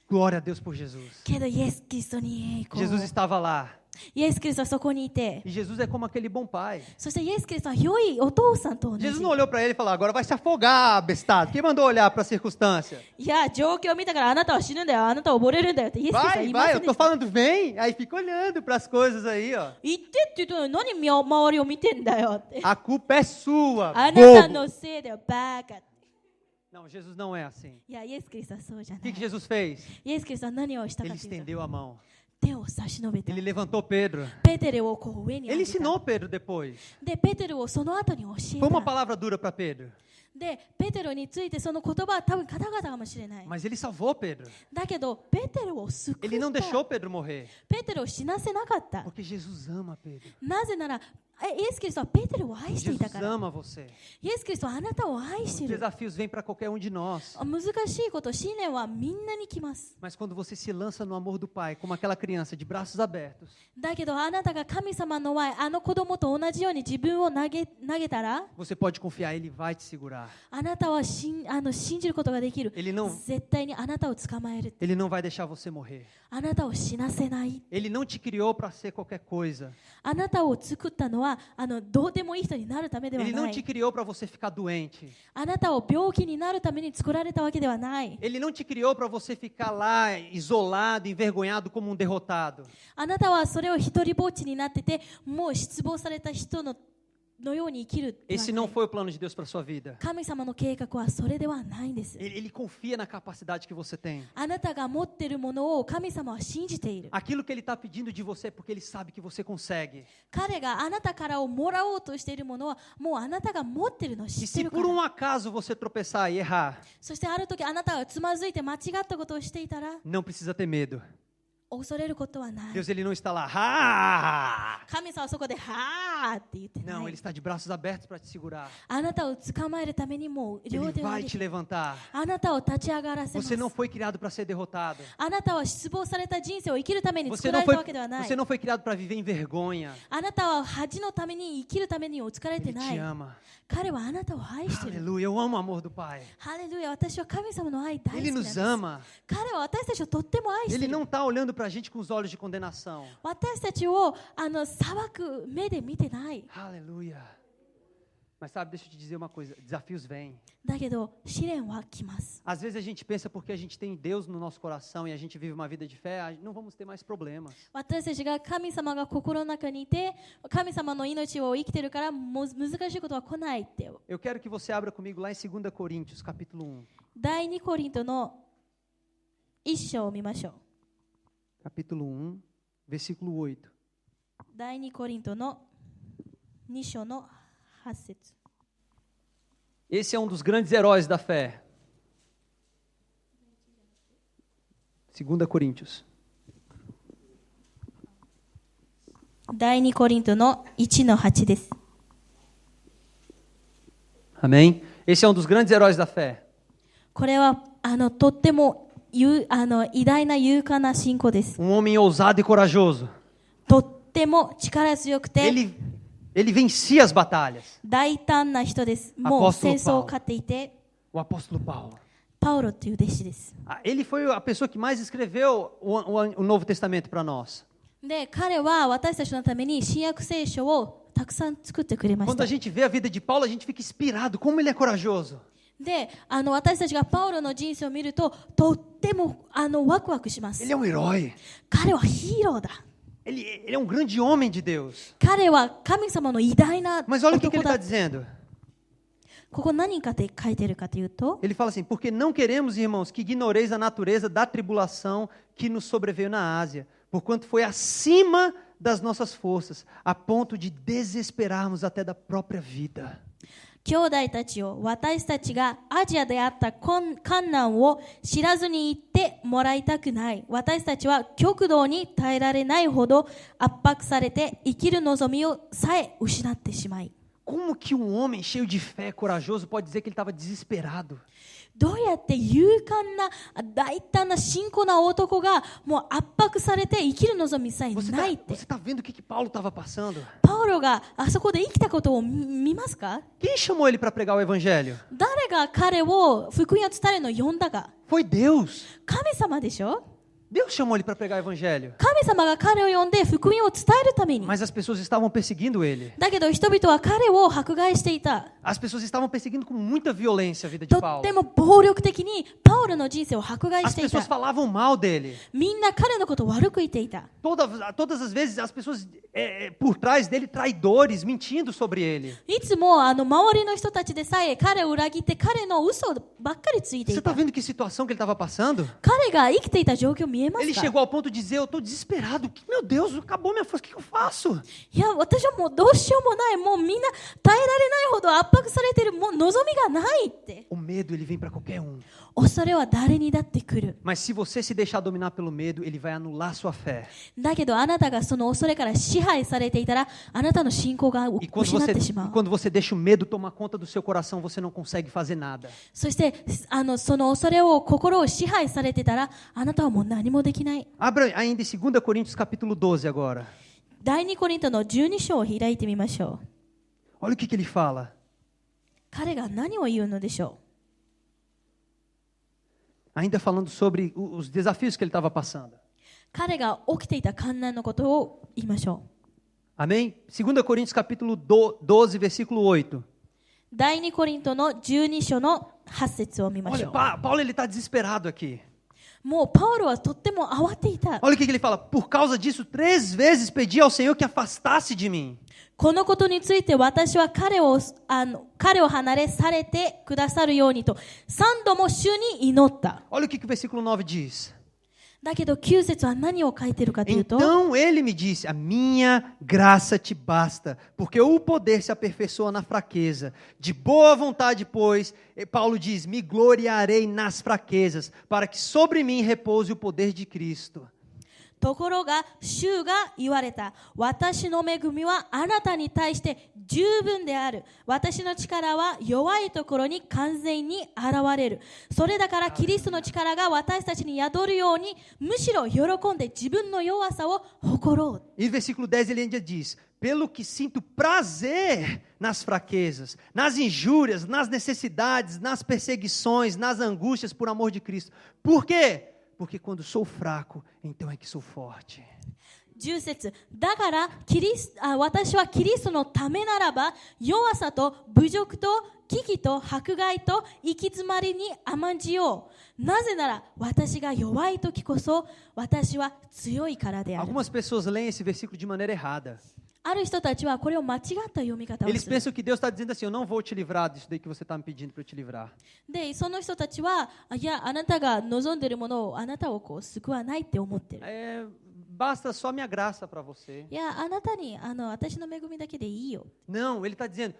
glória a Deus por Jesus. けどイエス・キリストに栄光。 Jesus estava lá. イエス・キリストはそこにいて、 E Jesus é como aquele bom pai. そしてイエス・キリストは良いお父さんと同じ。 Jesus não olhou para ele e falou: agora vai se afogar, bestado. Quem mandou olhar para a circunstância? いや、状況を見たからあなたは死ぬんだよ、あなたは溺れるんだよってイエス・キリストは Vai, 言いま vai, せ eu んで tô した。 falando vem, aí fica olhando para as coisas aí, ó. 言ってって言ったのに何周りを見てんだよって。 A culpa é sua, あなた bobo. のせいだよ、バカ。 Não, Jesus não é assim. いや、イエス・キリストはそうじゃ O な que い。 que Jesus fez? イエス・キリストは何をしたか Ele というと、 estendeu a mão. 手を差し伸べた。 Ele levantou Pedro. ペテルをこう上に上 Ele げた。 ensinou Pedro depois. で、ペテルをその後に教 Foi uma えた。 palavra dura para Pedro, で、ペテルについてその言葉は多分方々かもしれない。 mas ele salvou Pedro. だけど、ペテルを救 Ele não った deixou Pedro morrer, ペテルを死なせなかった。 porque Jesus ama Pedro. なぜなら、イエス・キリストはペテルを愛していた Jesus から。 ama você. イエス・キリストはあなたを愛して Os いる。 desafios vêm para qualquer um de nós. 難しいこと、試練はみんなに来ます。 Mas quando você se lança no amor do Pai, como aquela criança de braços abertos, だけど、あなたが神様の前、あの子供と同じように自分を投げたら、 você pode confiar, Ele vai te segurar. あなたは信じることができる。 Ele não, 絶対にあなたを捕まえる。 ele não vai deixar você morrer. あなたを死なせない。 Ele não te criou para ser qualquer coisa. あなたを作ったのはどうでもいい人になるためでは Ele な não te い。 criou para você ficar doente. あなたを病気になるために作られたわけではない。 Ele não te criou para você ficar lá isolado, envergonhado como um derrotado. あなたはそれを一人ぼっちになってて、もう失望された人のように生きるでは Esse な não い。 foi o plano de Deus para sua vida. 神様の計画はそれではないんです。 Ele confia na capacidade que você tem. あなたが持っているものを神様は信じている。 Aquilo que Ele está pedindo de você é porque Ele sabe que você consegue. 彼があなたからをもらおうとしているものはもうあなたが持っているのを E 知って se るか por ら。 um acaso você tropeçar e errar, そしてある時あなたがつまずいて間違ったことをしていたら não precisa ter medo. 恐れることはない。 Deus ele não está lá. Ah! 神様はそこではーって言ってな Não, Ele い。 está de braços abertos para te segurar. あなたを捕まえるためにもう Ele 両手を上 vai げ te て levantar. あなたを立ち上がらせます Você。não foi criado para ser derrotado. あなたは失望された人生を生きるために Você 作ら não れた foi, わけではない você。não foi criado para viver em vergonha. あなたは恥のために生きるために作られて Ele な te い。 ama. 彼はあなたを愛している。 Aleluia. Eu amo o amor do Pai. ハレルヤ、私は神様の愛大好き Ele なんです nos。ama. 彼は私たちをとっても愛して Ele いる。 não está olhando para a gente com os olhos de condenação. 私たちを裁く目で見てない。 Aleluia. Mas sabe, deixa eu te dizer uma coisa. Desafios vêm. だけど試練は来ます。 Às vezes a gente pensa porque a gente tem Deus no nosso coração e a gente vive uma vida de fé, não vamos ter mais problemas. 私たちが神様が心の中にいて、神様の命を生きているから難しいことは来ないって。 Eu quero que você abra comigo lá em 2 Coríntios, capítulo 1. 第2コリントの1章を見ましょう。 Capítulo 1, versículo 8. 第2コリントの2章の8節。 Esse é um dos grandes heróis da fé. 2 Coríntios. 第2コリントの1の8です。 Amém? Esse é um dos grandes heróis da fé. これはとっても偉大な勇敢な信仰です。 Um homem ousado e corajoso. とっても力強くて Ele vencia as batalhas. 大胆な人です。もう戦争を勝っていて、 O apóstolo Paulo. パウロという弟子です。 Ele foi a pessoa que mais escreveu o Novo Testamento para nós. で、彼は私たちのために新約聖書をたくさん作ってくれまし Quando た a。gente vê a vida de Paulo, a gente fica inspirado. Como ele é corajoso. で、私たちがパウロの人生を見ると、とってもワクワクします Ele。é um herói. 彼はヒーローだ。Ele é um grande homem de Deus. 彼は神様の偉大な Mas olha o que ele 男 está だ。 dizendo. ここ何かって書いてるかというと、 Ele fala assim: porque não queremos, irmãos, que ignoreis a natureza da tribulação que nos sobreveio na Ásia, porquanto foi acima das nossas forças, a ponto de desesperarmos até da própria vida. 兄弟たちよ、私たちがアジアであった困難を知らずに言ってもらいたくない。私たちは極度に耐えられないほど圧迫されて生きる望みをさえ失ってしまい。 Como que um homem cheio de fé, corajoso, pode dizer que ele estava desesperado? どうやって勇敢な大胆な信仰な男がもう圧迫されて生きる望みさえ Você ないって。 está vendo o que Paulo estava passando? パウロがあそこで生きたことを見ますか？ Quem chamou ele para pregar o evangelho? 誰が彼を福音を伝えるのを呼んだか？ Foi Deus. 神様でしょ？ Deus chamou ele para pregar o evangelho. 神様が彼を呼んで福音を伝えるために。 Mas as pessoas estavam perseguindo ele. だけど人々は彼を迫害していた。 As pessoas estavam perseguindo com muita violência a vida de とっ Paulo. ても暴力的にパウロの人生を迫害 As していた pessoas。falavam mal dele. みんな彼のことを悪く言っていた。 Todas as vezes as pessoas por trás dele, traidores, mentindo sobre ele. いつも周りの人たちでさえ彼を裏切って彼の嘘ばっかりついて Você い está た。 vendo que situação que ele estava passando? 彼が生きていた状況見えま Ele すか？ chegou ao ponto de dizer, eu estou desesperado. Meu Deus, acabou minha força, o que eu faço? いや、私はもうどうしようもない。もうみんな耐えられないほど圧迫されている。もう望みがないって。 O medo, ele vem para qualquer um. 恐れは誰にだって来る。 Mas se você se deixar dominar pelo medo, ele vai anular sua fé. だけどあなたがその恐れから支配されていたら、あなたの信仰が E 失ってしまう。 quando você deixa o medo tomar conta do seu coração, você não consegue fazer nada. そしてその恐れを心を支配されてたら、あなたはもう何もできない。 Abra ainda em 2 Coríntios capítulo 12 agora. 第2コリントの12章を開いてみましょう。 Olha o que ele fala. 彼が何を言うのでしょ Ainda falando sobre os desafios que ele estava passando. う。彼が起きていた困難のことを言いましょう。 Amém? 2 Coríntios capítulo 12, versículo 8. 第2コリントの12章の8節を見まし Olha, ょう。 Paulo ele está desesperado aqui. もうパウロはとっても慌ていた。 Olha o que ele fala. Por causa disso, 3 vezes pedi ao Senhor que afastasse de mim. このことについて私は彼を離れ去れてくださるようにと3度も主に祈った。 Olha o que o versículo 9 diz. だけど9節は何を書いているかというと、 Então ele me disse, a minha graça te basta, porque o poder se aperfeiçoa na fraqueza. De boa vontade, pois, Paulo diz, me gloriarei nas fraquezas, para que sobre mim repouse o poder de Cristo. ところが主が言われた。私の恵みはあなたに対して十分である。私の力は弱いところに完全に現れる。それだからキリストの力が私たちに宿るように、むしろ喜んで自分の弱さを誇ろう。 E no versículo 10 ele ainda diz, pelo que sinto prazer nas fraquezas, nas injúrias, nas necessidades, nas perseguições, nas angústias por amor de Cristo. Por quê? Porque quando sou fraco, então é que sou forte. 10節だから私はキリストのためならば弱さと侮辱と危機と迫害と行き詰まりに甘んじよう。なぜなら私が弱い時こそ私は強いからである。 Algumas pessoas leem esse versículo de maneira errada. ある人たちはこれを間違った読み方を Eles する。 pensam que Deus está dizendo assim, eu não vou te livrar disso daí que você está me pedindo para eu te livrar. で、その人たちは、いや、あなたが望んでいるものをあなたを救わないって思ってる。 Basta só minha graça para você. いや、あなたに私の恵みだけでいいよ。 Não, ele está dizendo,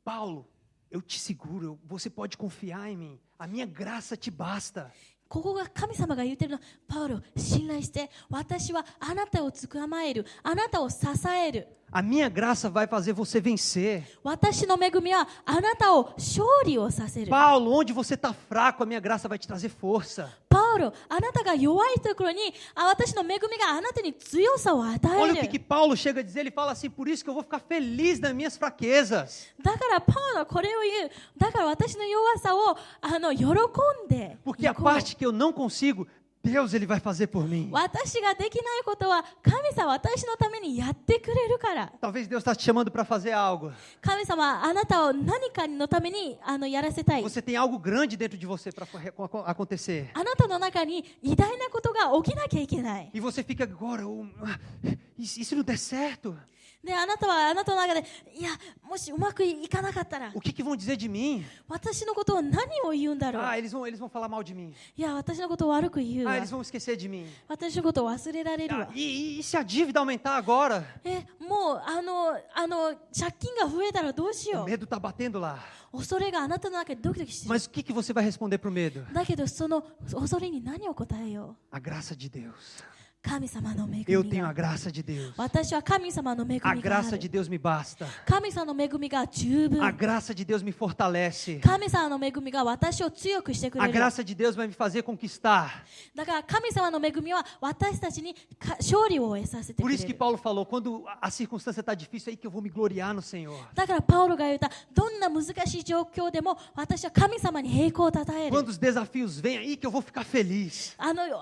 Paulo, eu te seguro, você pode confiar em mim. A minha graça te basta. ここが神様が言ってるの。パウロ、信頼して、私はあなたを捕まえる。あなたを支える。 A minha graça vai fazer você vencer. 私の恵みはあなたを勝利をさせる。 Paulo, onde você está fraco, a minha graça vai te trazer força. パウロ、あなたが弱いところに私の恵みがあなたに強さを与 Olha え o る。 que Paulo chega a dizer, ele fala assim, por isso que eu vou ficar feliz nas minhas fraquezas. だからパウロはこれを言う。だから私の弱さを喜んで。 Porque a parte que eu não consigo, Deus ele vai fazer por mim. 私ができないことは神様私のためにやってくれるから。 Talvez Deus está te chamando para fazer algo. 神様あなたを何かのためにやらせたい。 Você tem algo grande dentro de você para acontecer. あなたの中に偉大なことが起きなきゃいけない。 E você fica agora, e se não der certo? で、あなたはあなたの中で、いや、もしうまくいかなかったら、 O que vão dizer de mim? 私のことを何を言うんだろう。 Ah, eles vão falar mal de mim. いや、私のことを悪く言う Ah, わ。 eles vão esquecer de mim. 私のことを忘れられる Ah, わ。 e se a dívida aumentar agora? もう借金が増えたらどうし O よう。 medo está batendo lá. 恐れがあなたの中でドキドキしてる。 Mas o que você vai responder para o medo? だけどその恐れに何を答えよう。 A graça de Deus. 神様の恵 Eu み tenho a が graça de Deus. 私は神様の恵み A があ graça de る Deus me basta. 神様の恵みが十 A 分 graça de Deus me fortalece. 神様の恵みが私を強くしてく A れる graça de Deus vai me fazer conquistar. だから神様の恵みは私たちに勝利を得させてく Por れ isso que る Paulo falou, quando a circunstância está difícil, é aí que eu vou me gloriar no Senhor. だからパウロが言ったどんな難しい状況でも私は神様に栄光をたたえる Quando os desafios vêm, aí que eu vou ficar feliz.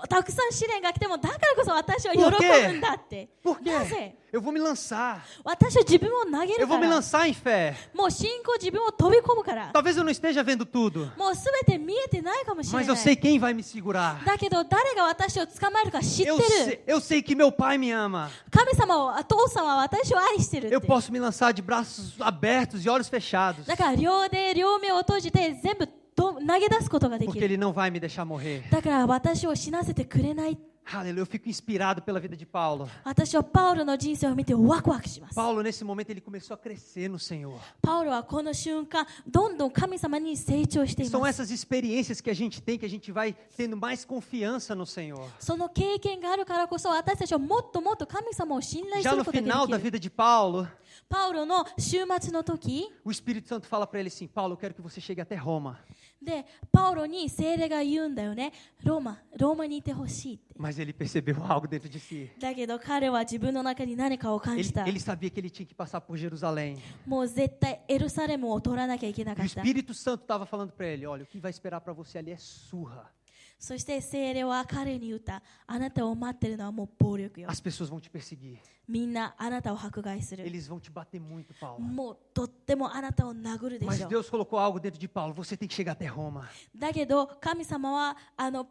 たくさん試練が来てもだからこそ私は喜 Por quê? ぶんだって Por quê? なぜ Eu vou me lançar. 私は自分を投げ Eu る vou か me ら lançar em fé. もう信仰自分を飛び込むから Talvez eu não esteja vendo tudo, もうすべて見えてないかもしれ mas な eu い sei quem vai me segurar. だけど誰が私を捕まえるか知ってる Eu sei que meu pai me ama. 神様は父さんは私を愛してるっ Eu て posso me lançar de braços abertos e olhos fechados, だから両手両目を閉じて全部投げ出すことができ porque る ele não vai me deixar morrer. だから私を死なせてくれない Aleluia, eu fico inspirado pela vida de Paulo. 私はパウロの人生を見てワクワクします Paulo, nesse momento, ele começou a crescer no Senhor. パウロはこの瞬間どんどん神様に成長してい São ます essas experiências que a gente tem, que a gente vai tendo mais confiança no Senhor. その経験があるからこそ私たちはもっともっと神様を信頼す Já る no ことが final da できる vida de Paulo, パウロの週末の時 o Espírito Santo fala para ele assim: Paulo, eu quero que você chegue até Roma. でパウロに聖霊が言うんだよねローマにいてほしいって Mas ele percebeu algo dentro de si. だけど彼は自分の中に何かを感 Ele, じた ele sabia que ele tinha que passar por Jerusalém. もう絶対エルサレムを取らなきゃいけな E か o った Espírito Santo estava falando para ele: olha, o que vai esperar para você ali é surra. そして聖霊は彼に言ったあなたを待ってるのはもう暴力よ As pessoas vão te perseguir. みんなあなたを迫害する Eles vão te bater muito, Paulo. もうとってもあなたを殴るで Mas しょ Deus colocou algo dentro de Paulo. Você tem que chegar até Roma. だけど神様は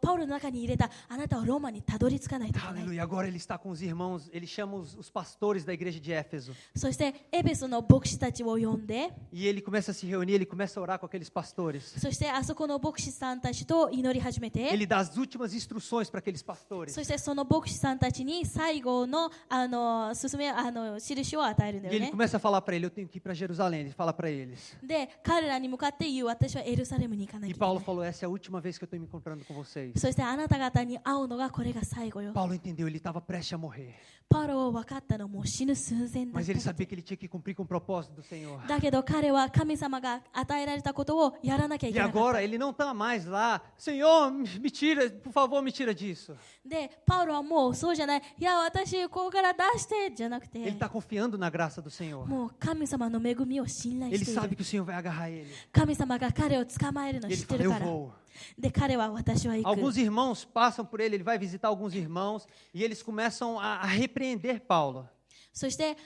パウロの中に入れたあなたはローマにたどり着かないといけない Aleluia. Agora ele está com os irmãos. Ele chama os pastores da igreja de Éfeso. そしてエペソの牧師たちを呼んで E ele começa a se reunir. Ele começa a orar com aqueles pastores. そしてあそこの牧師さんたちと祈り始めて Ele dá as últimas instruções para aqueles pastores. そしてその牧師さんたちに最後の印を与えるんだ E よ ele ね começa a falar para ele: eu tenho que ir para Jerusalém. Ele fala para eles. で彼らに向かって言う私はエルサレムに行かなきゃ E いけない Paulo falou: essa é a última vez que eu estou me encontrando com vocês. そしてあなた方に会うのがこれが最後よ Paulo entendeu. Ele estava prestes a morrer. パウロは分かったのもう死ぬ寸前だ Mas った ele って sabia que ele tinha que cumprir com o propósito do Senhor. だけど彼は神様が与えられたことをやらなきゃい E けなかった agora ele não está mais lá. Senhor, me tira, por favor, me tira disso. でパウロはもうそうじゃないいや私ここから出してじゃなく Ele て está confiando na graça do Senhor. もう神様の恵みを信頼 Ele してい sabe る que o Senhor vai agarrar ele. 神様が彼を捕まえるの E を ele 知って fala: る eu から vou. で彼は私は行く Alguns irmãos passam por ele vai visitar alguns irmãos e eles começam a repreender Paulo. そして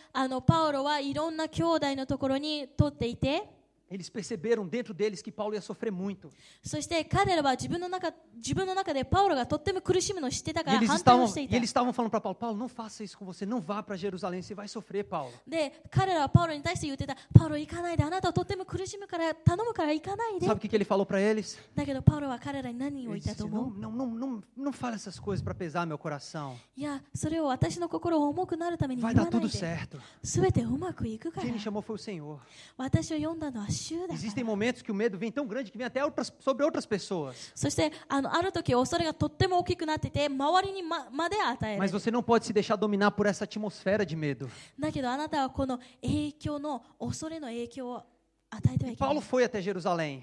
パウロはいろんな兄弟のところに通っていて Eles perceberam dentro deles que Paulo ia sofrer muito. そして彼らは自分の中でパウロがとっても苦しむのを知ってたか E ら eles 反対をしてい estavam, た falando para Paulo: Paulo, não faça isso com você, não vá para Jerusalém, você vai sofrer, Paulo. で彼らはパウロに対して言ってたパウロ行かないであなたはとっても苦しむから頼むから行かないで Sabe o que ele falou para eles? だけどパウロは彼らに何を Ele 言ったと disse: 思う não fale essas coisas para pesar meu coração. いやそれを私の心が重くなるために言 Vai わ dar ない tudo で certo. 全てうまくいくから Quem me chamou foi o Senhor. 私を読んだのは主だか Existem ら momentos que o medo vem tão grande que vem até sobre outras pessoas. そしてある時恐れがとっても大きくなってて周りにまで与えら Mas れる você não pode se deixar dominar por essa atmosfera de medo. だけどあなたはこの影響の恐れの影響を与えてはい E けない Paulo foi até Jerusalém.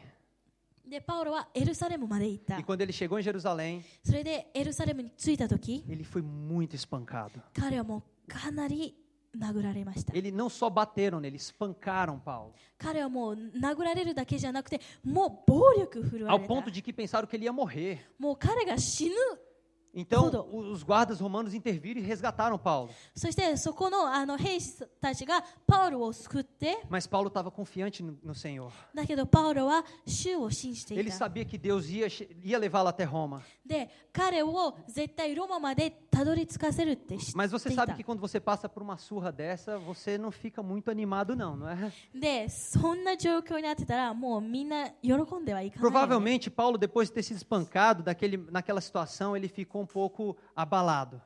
でパウロはエルサレムまで行った E quando ele chegou em Jerusalém, それでエルサレムに着いた時 ele foi muito espancado. 彼はもうかなり殴られました Ele não só bateram nele, espancaram Paulo. 彼はもう殴られるだけじゃなくてもう暴力振るわ Ao れた ponto de que pensaram que ele ia morrer. もう彼が死ぬ Então, Tudo. os guardas romanos interviram e resgataram Paulo. そしてそこの兵士たちがパウロを救って Mas Paulo estava confiante no Senhor. だけどパウロは主を信じてい Ele た sabia que Deus ia levá-lo até Roma. で彼を絶対ロマまでたどり着かせるって知って Mas você いた sabe que quando você passa por uma surra dessa, você não fica muito animado não é? でそんな状況になってたらもうみんな喜んではいかないよね Provavelmente Paulo, depois de ter sido espancado naquela situação, ele ficou um pouco abalado.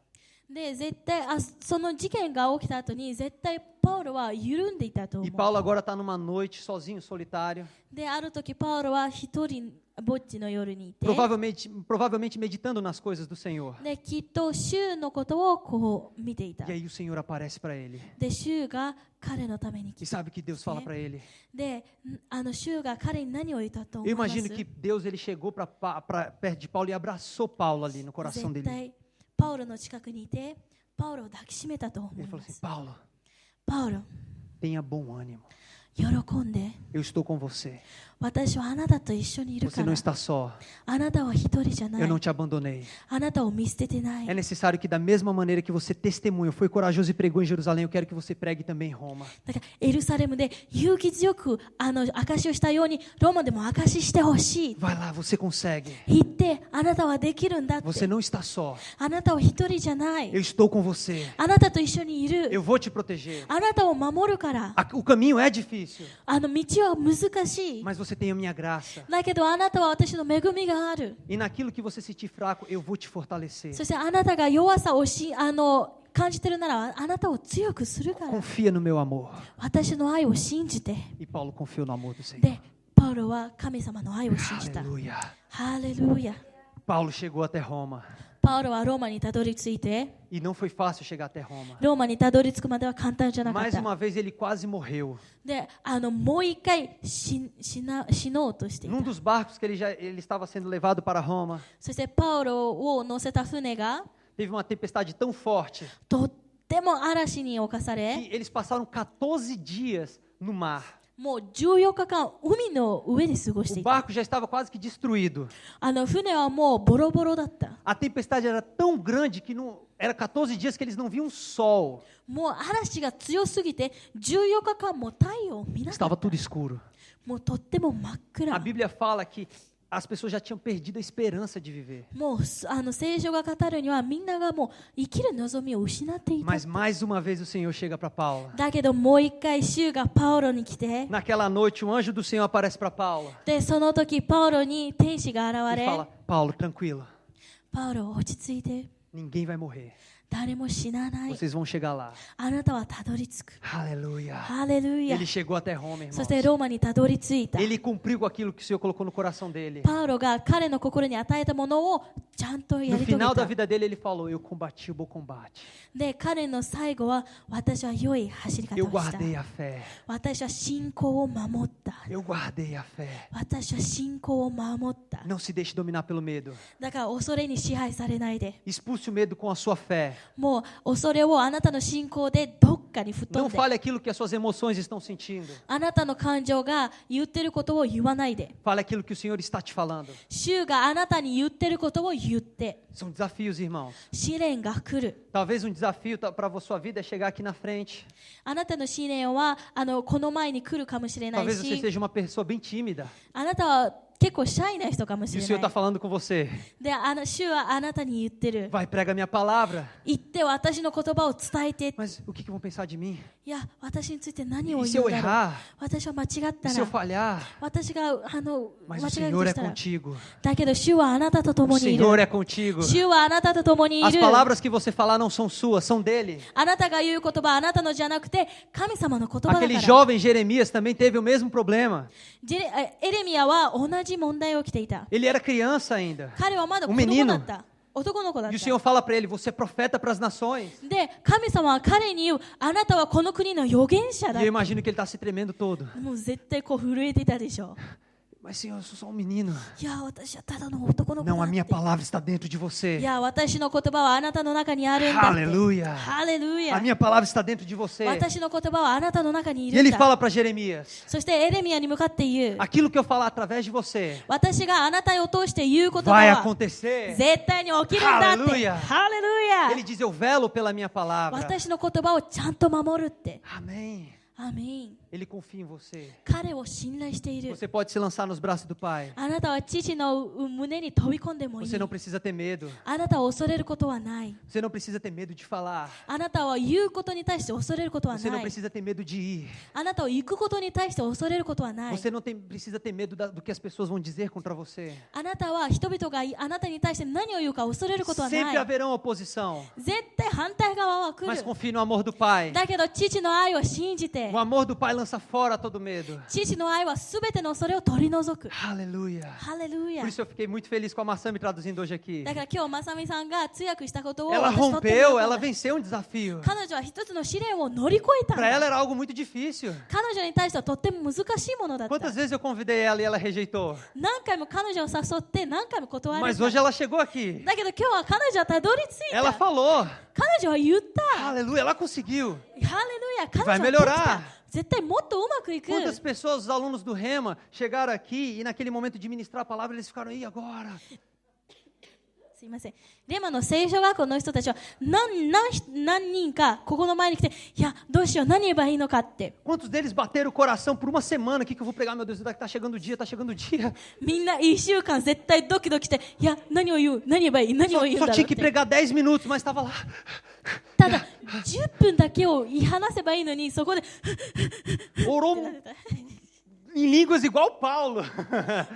で絶対その事件が起きた後に絶対パウロは緩んでいたと思 E う。 Paulo agora está numa noite sozinho, solitário, である時パウロは一人ぼっちの夜にいて、 provavelmente meditando nas coisas do Senhor. できっと主のことをこう見ていた。 E aí o Senhor aparece para ele. で主が彼のために E 来た。 sabe o que Deus fala para ele? で主が彼に何を言ったと思 Eu います？ imagino que Deus ele chegou para perto de Paulo e abraçou Paulo ali no coração 絶 dele. 対パウロの近くにいてパウロを抱きしめたと思 Ele い falou ま assim: す。 Paulo, パウロ、 tenha bom ânimo. 喜んで、 Eu estou com você. 私はあなたと一緒にいる Você か não ら。 está só. あなたは一人じゃな Eu não い。 te abandonei. あなたを見捨ててな É い。 necessário que da mesma maneira que você testemunhou, foi corajoso e pregou em Jerusalém, eu quero que você pregue também em Roma. だからエルサレムで勇気強く証しをしたようにローマでも証ししてほしい。 Vai lá, você consegue. 言ってあなたはできるんだっ Você て。 não está só. あなたは一人じゃな Eu い。 estou com você. あなたと一緒にいる。 Eu vou te proteger. あなたを守るから。 O caminho é difícil, 道は難しい。 mas você tem a minha graça. だけどあなたは私の恵みがある。 E naquilo que você sentir fraco, eu vou te fortalecer. そしてあなたが弱さを感じてるならあなたを強くするから。 Confia no meu amor. 私の愛を信じて。 E Paulo confiou no amor do Senhor. で、パウロは神様の愛を信じた。 Aleluia. ハレルヤ。 Paulo chegou até Roma. パウロはローマにたどり着いて、 E não foi fácil chegar até Roma. ローマにたどり着くまでは簡単じゃなかっ Mais た。 uma vez ele quase morreu. で、もう一回死のうとしていた Num。dos barcos que ele estava sendo levado para Roma, そしてパウロを乗せた船が teve uma tempestade tão forte とっても嵐に侵され、 que eles passaram 14 dias no mar. もう14日間海の上で過ごし O ていた。 barco já estava quase que destruído. 船はもうボロボロだった。 A tempestade era tão grande que era 14 dias que eles não viam sol. もう嵐が強すぎて14日間も太陽を見なか Estava った。 tudo escuro. もうとっても真っ A 暗。 Bíblia fala que as pessoas já tinham perdido a esperança de viver. もう聖書が語るにはみんながもう生きる望みを失っていた。 Mas mais uma vez o Senhor chega para Paulo. だけどもう一回主がパウロに来て、 Naquela noite, um anjo do Senhor aparece para Paulo でその時パウロに天使が現 e れ、 fala: Paulo, tranquilo, パウロ落ち着いて、 ninguém vai morrer. 誰も死なない。 Vocês vão chegar lá. あなたはたどり着く。 Aleluia. ハレルヤ Ele。chegou até Roma, そ irmãos. してローマにたどり着いた。 Ele cumpriu com aquilo que o Senhor colocou no coração dele. パウロが彼の心に与えたものをちゃんとや No り遂げ final da た。 vida dele, ele falou: Eu combati o bom combate. で、彼の最後は私は良い走り Eu 方をした。 guardei a fé. 私は信仰を守った。 Eu guardei a fé. 私は信仰を守った。 Não se deixe dominar pelo medo. だから恐れに支配されないで。 Expulse o medo com a sua fé. もう恐れをあなたの信仰でどっかに吹っ飛 Não んで。 fale aquilo que as suas emoções estão sentindo. あなたの感情が言ってることを言わないで。 Fale aquilo que o Senhor está te falando. 主があなたに言ってることを言って。 São desafios, irmãos. 試練が来る。 Talvez um desafio para a sua vida é chegar aqui na frente. あなたの試練はこの前に来るかもしれない Talvez você し、 seja uma pessoa bem tímida. あなたは結構シャイな人かも E し o れ Senhor な está い。 falando com você. で、主はあなたに言ってる。 Vai, prega a minha palavra. 言って私の言葉を伝えて。 Mas o que vão pensar de mim? いや、私について何を E se 言 eu うんだろう。 errar? 私は間違っ E た se eu ら、 falhar? 私が間 Mas 違 o えると Senhor é したら。 contigo. だけど主はあなたと O 共にいる。 Senhor é contigo. 主はあなたと共にい As る。 palavras que você falar não são suas, são dele. あなたが言う言葉はあなたのじゃなくて神様の言葉だか Aquele ら。 jovem Jeremias também teve o mesmo problema. エレミヤは同じ問題を起きていた。 Ele era criança ainda. 彼はまだ子 Um 供 menino. だった。男の子だっ E o た。 Senhor fala para ele: Você é profeta para as nações. で、神様は彼に言う、あなたはこの国の預言者 E だ eu。imagino que ele está se tremendo todo. もう絶対こう震えてたでしょ。 Mas Senhor, eu sou só um menino. いや、私はただの男の子 Não, だ a っ minha て。 palavra está dentro de い você. や、私の言葉はあなたの中にあるんだって。 Aleluia. ハレル A ヤ。 minha palavra está dentro de você. 私の言葉はあなたの中にい E るん ele だ。 fala para Jeremias: そしてエレミヤに向かって言う。 Aquilo que eu falar através de você 私があなたを通して言う言葉 vai は acontecer. 絶対に起きるんだって。 Hallelujah. ハレルヤ。 Ele diz: Eu velo pela minha palavra. 私の言葉をちゃんと守るって。 Amém. アメン。Ele confia em você. 彼を信頼している。 Você pode se lançar nos braços do Pai. あなたは父の胸に飛び込んでもいい。 Você não precisa ter medo. あなたを恐れることはない。 Você não precisa ter medo de falar. あなたは言うことに対して恐れることは Você não ない。 precisa ter medo de ir. あなたは行くことに対して恐れることはない。 Você não precisa ter medo do que as pessoas vão dizer contra você. あなたは人々があなたに対して何を言うか恐れることはな Sempre い。 haverá oposição. 絶対反対側は来 Mas る。 confie no amor do Pai. だけど父の愛を信じて O amor do Pai lança fora todo medo. 父の愛はすべての恐れを取り除く。 Aleluia. ハレルヤ Por。isso eu fiquei muito feliz com a Massami traduzindo hoje aqui. だから今日まさみさんが通訳したことを Ela 私とっても rompeu, 喜ん ela だ。 venceu um desafio. 彼女は一つの試練を乗り越えたん Para だ。 ela era algo muito difícil. 彼女に対してはとっても難しいものだった。 Quantas vezes eu convidei ela e ela rejeitou? 何回も彼女を誘って何回も断られ Mas た。 hoje ela chegou aqui. だけど今日は彼女はたどり着い Ela た。 falou. 彼女は言った。 Aleluia, ela conseguiu. ハレルヤ。彼 Vai 女はでき melhorar. た。絶対もっとうまくいく。 Quantas pessoas, os alunos do Rema, chegaram aqui e naquele momento de ministrar a palavra, eles ficaram, e agora? すいません。レマの聖書学校の人たちは何人かここの前に来て、いや、どうしよう、何言えばいいのかって。 Quantos deles bateram o coração por uma semana? O que eu vou pregar? Meu Deus, tá chegando o dia, tá chegando o dia. みんな1週間絶対ドキドキして、いや、何を言う、何言えばいい、何を言うん Só だろう tinha っ que て。 pregar 10 minutos, mas estava lá. ただ、10分だけを話せばいいのに、そこで、 Orou em línguas igual Paulo.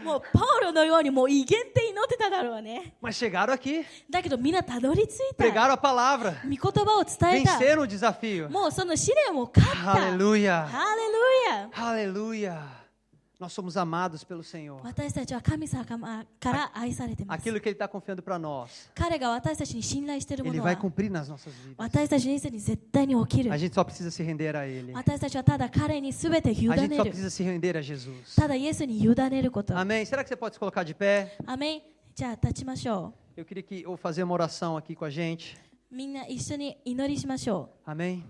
もうパウロのようにもう威厳って祈ってただろうね。 Mas chegaram aqui, だけどみんなたどり着いた。 pregaram a palavra, 御言葉を伝えた。 venceram o desafio. もうその試練を勝った。 Aleluia. ハレルヤ。 Aleluia. Nós somos amados pelo Senhor. 私たちは神様から愛されています。 Aquilo que Ele está confiando para nós, 彼が私たちに信頼しているも Ele の vai は cumprir nas nossas vidas. 私たちの人生に絶対に起きる A。gente só precisa se render a Ele. 私たちはただ彼に全て委 A gente ね só る。 precisa se render a Jesus. ただイエスに委ねること。 Amém? Será que você pode se colocar de pé? アメン。じゃあ立ちましょ Eu queria que eu fazer uma oração aqui com a gente. う。みんな一緒に祈りしましょ Amém?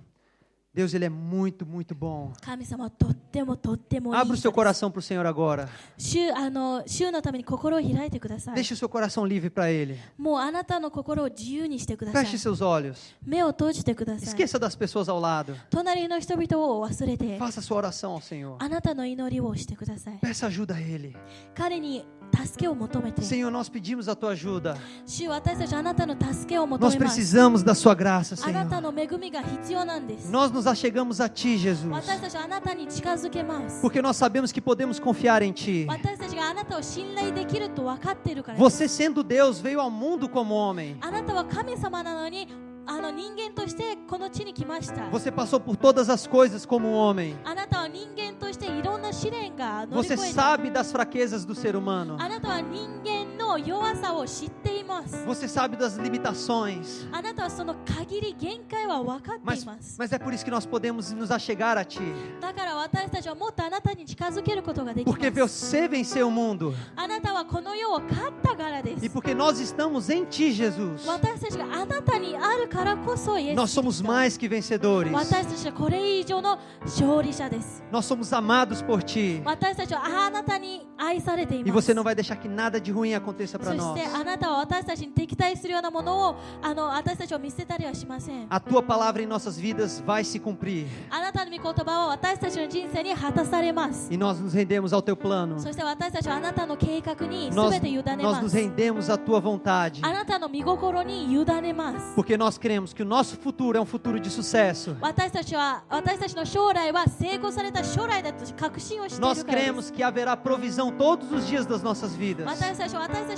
Deus, Ele é muito, muito bom. う。神様はとってもとってもいい Abra o 人 seu です。 coração para o Senhor agora. 週のために心を開いてください。 Deixe o seu coração livre para Ele. もうあなたの心を自由にしてください Feche。seus olhos. 目を閉じてください。 Esqueça das pessoas ao lado. 隣の人々を忘れて、 Faça sua oração ao Senhor. あなたの祈りをしてください。 Peça ajuda a Ele. 彼に助けを求めて、 Senhor, nós pedimos a Tua ajuda. 主、私たちはあなたの助けを求 Nós めます。 precisamos da Sua graça, あなた Senhor. の恵みが必要なんです。 Nós nos achegamos a Ti, Jesus. 私たちはあなたに近づけます。 Porque nós sabemos que podemos confiar em Ti. 私たちがあなたを信頼できると分かっているからです。 Você, sendo Deus, veio ao mundo como homem. あなたは神様なのに、人間としてこの地に来ました。 Você passou por todas as coisas como um homem. あなたは人間としていろんな試練が乗り Você 越えた。 sabe das fraquezas do ser humano. あなたは人間の弱さを知っています。 Você sabe das limitações. あなたはその限り限界は分かってい Mas, ます。 mas é por isso que nós podemos nos achegar a Ti. だから私たちはもっとあなたに近づけることができま Porque す。 você venceu o mundo. あなたはこの世を勝ったからで E す。 porque nós estamos em Ti, Jesus. 私たちがあなたにあるからこそイエス Nós somos mais que vencedores. 私たちはこれ以上の勝利者です。 Nós somos amados por Ti. 私たちはあなたに愛されてい E ます。 você não vai deixar que nada de ruim aconteça そ para し nós. てあなたは私たちに敵対するようなものを私たちを見捨てたりはしません。 A Tua palavra em nossas vidas vai se cumprir. あなたの御言葉は私たちの人生に果たされます。 E nós nos rendemos ao Teu plano. そして私たちはあなたの計画に Nós, 全て委ね nós ま nos す。 rendemos à Tua vontade. あなたの御心に委ねます。 Porque nós cremos que o nosso futuro é um futuro de sucesso. 私たちの将来は成功された将来だと確信をしてい Nós るからです。 cremos que haverá provisão todos os dias das nossas vidas. 私たち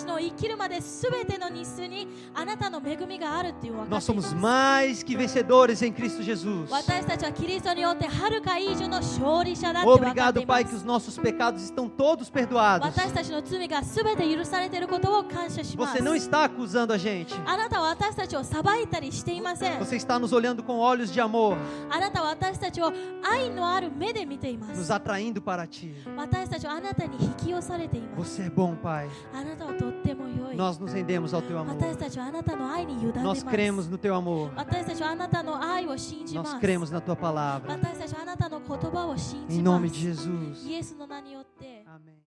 の生きるまで全ての日数にあなたの恵みがあるっていう分か Nós っていま somos す。 mais que vencedores em Cristo Jesus. 私たちはキリストによってはるか以上の勝利者だって分かって Obrigado, いま Pai, que す。 os nossos pecados estão todos perdoados. 私たちの罪が全て許されていることを感謝します。 Você não está acusando a gente. あなたは私たちを裁いたりしていません。 Você está nos olhando com olhos de amor, あなたは私たちを愛のある目で見ていま nos す。 atraindo para Ti. 私たちはあなたに引き寄されています。 Você é bom, Pai. あなたはとっても良い。 Nós nos rendemos ao Teu amor. 私たちはあなたの愛に委ねま Nós す。 cremos no Teu amor. 私たちはあなたの愛を信じま Nós す。 cremos na Tua palavra. 私たちはあなたの言葉を信じ Em ま nome す。 de Jesus. イエスの名によって。 Amém.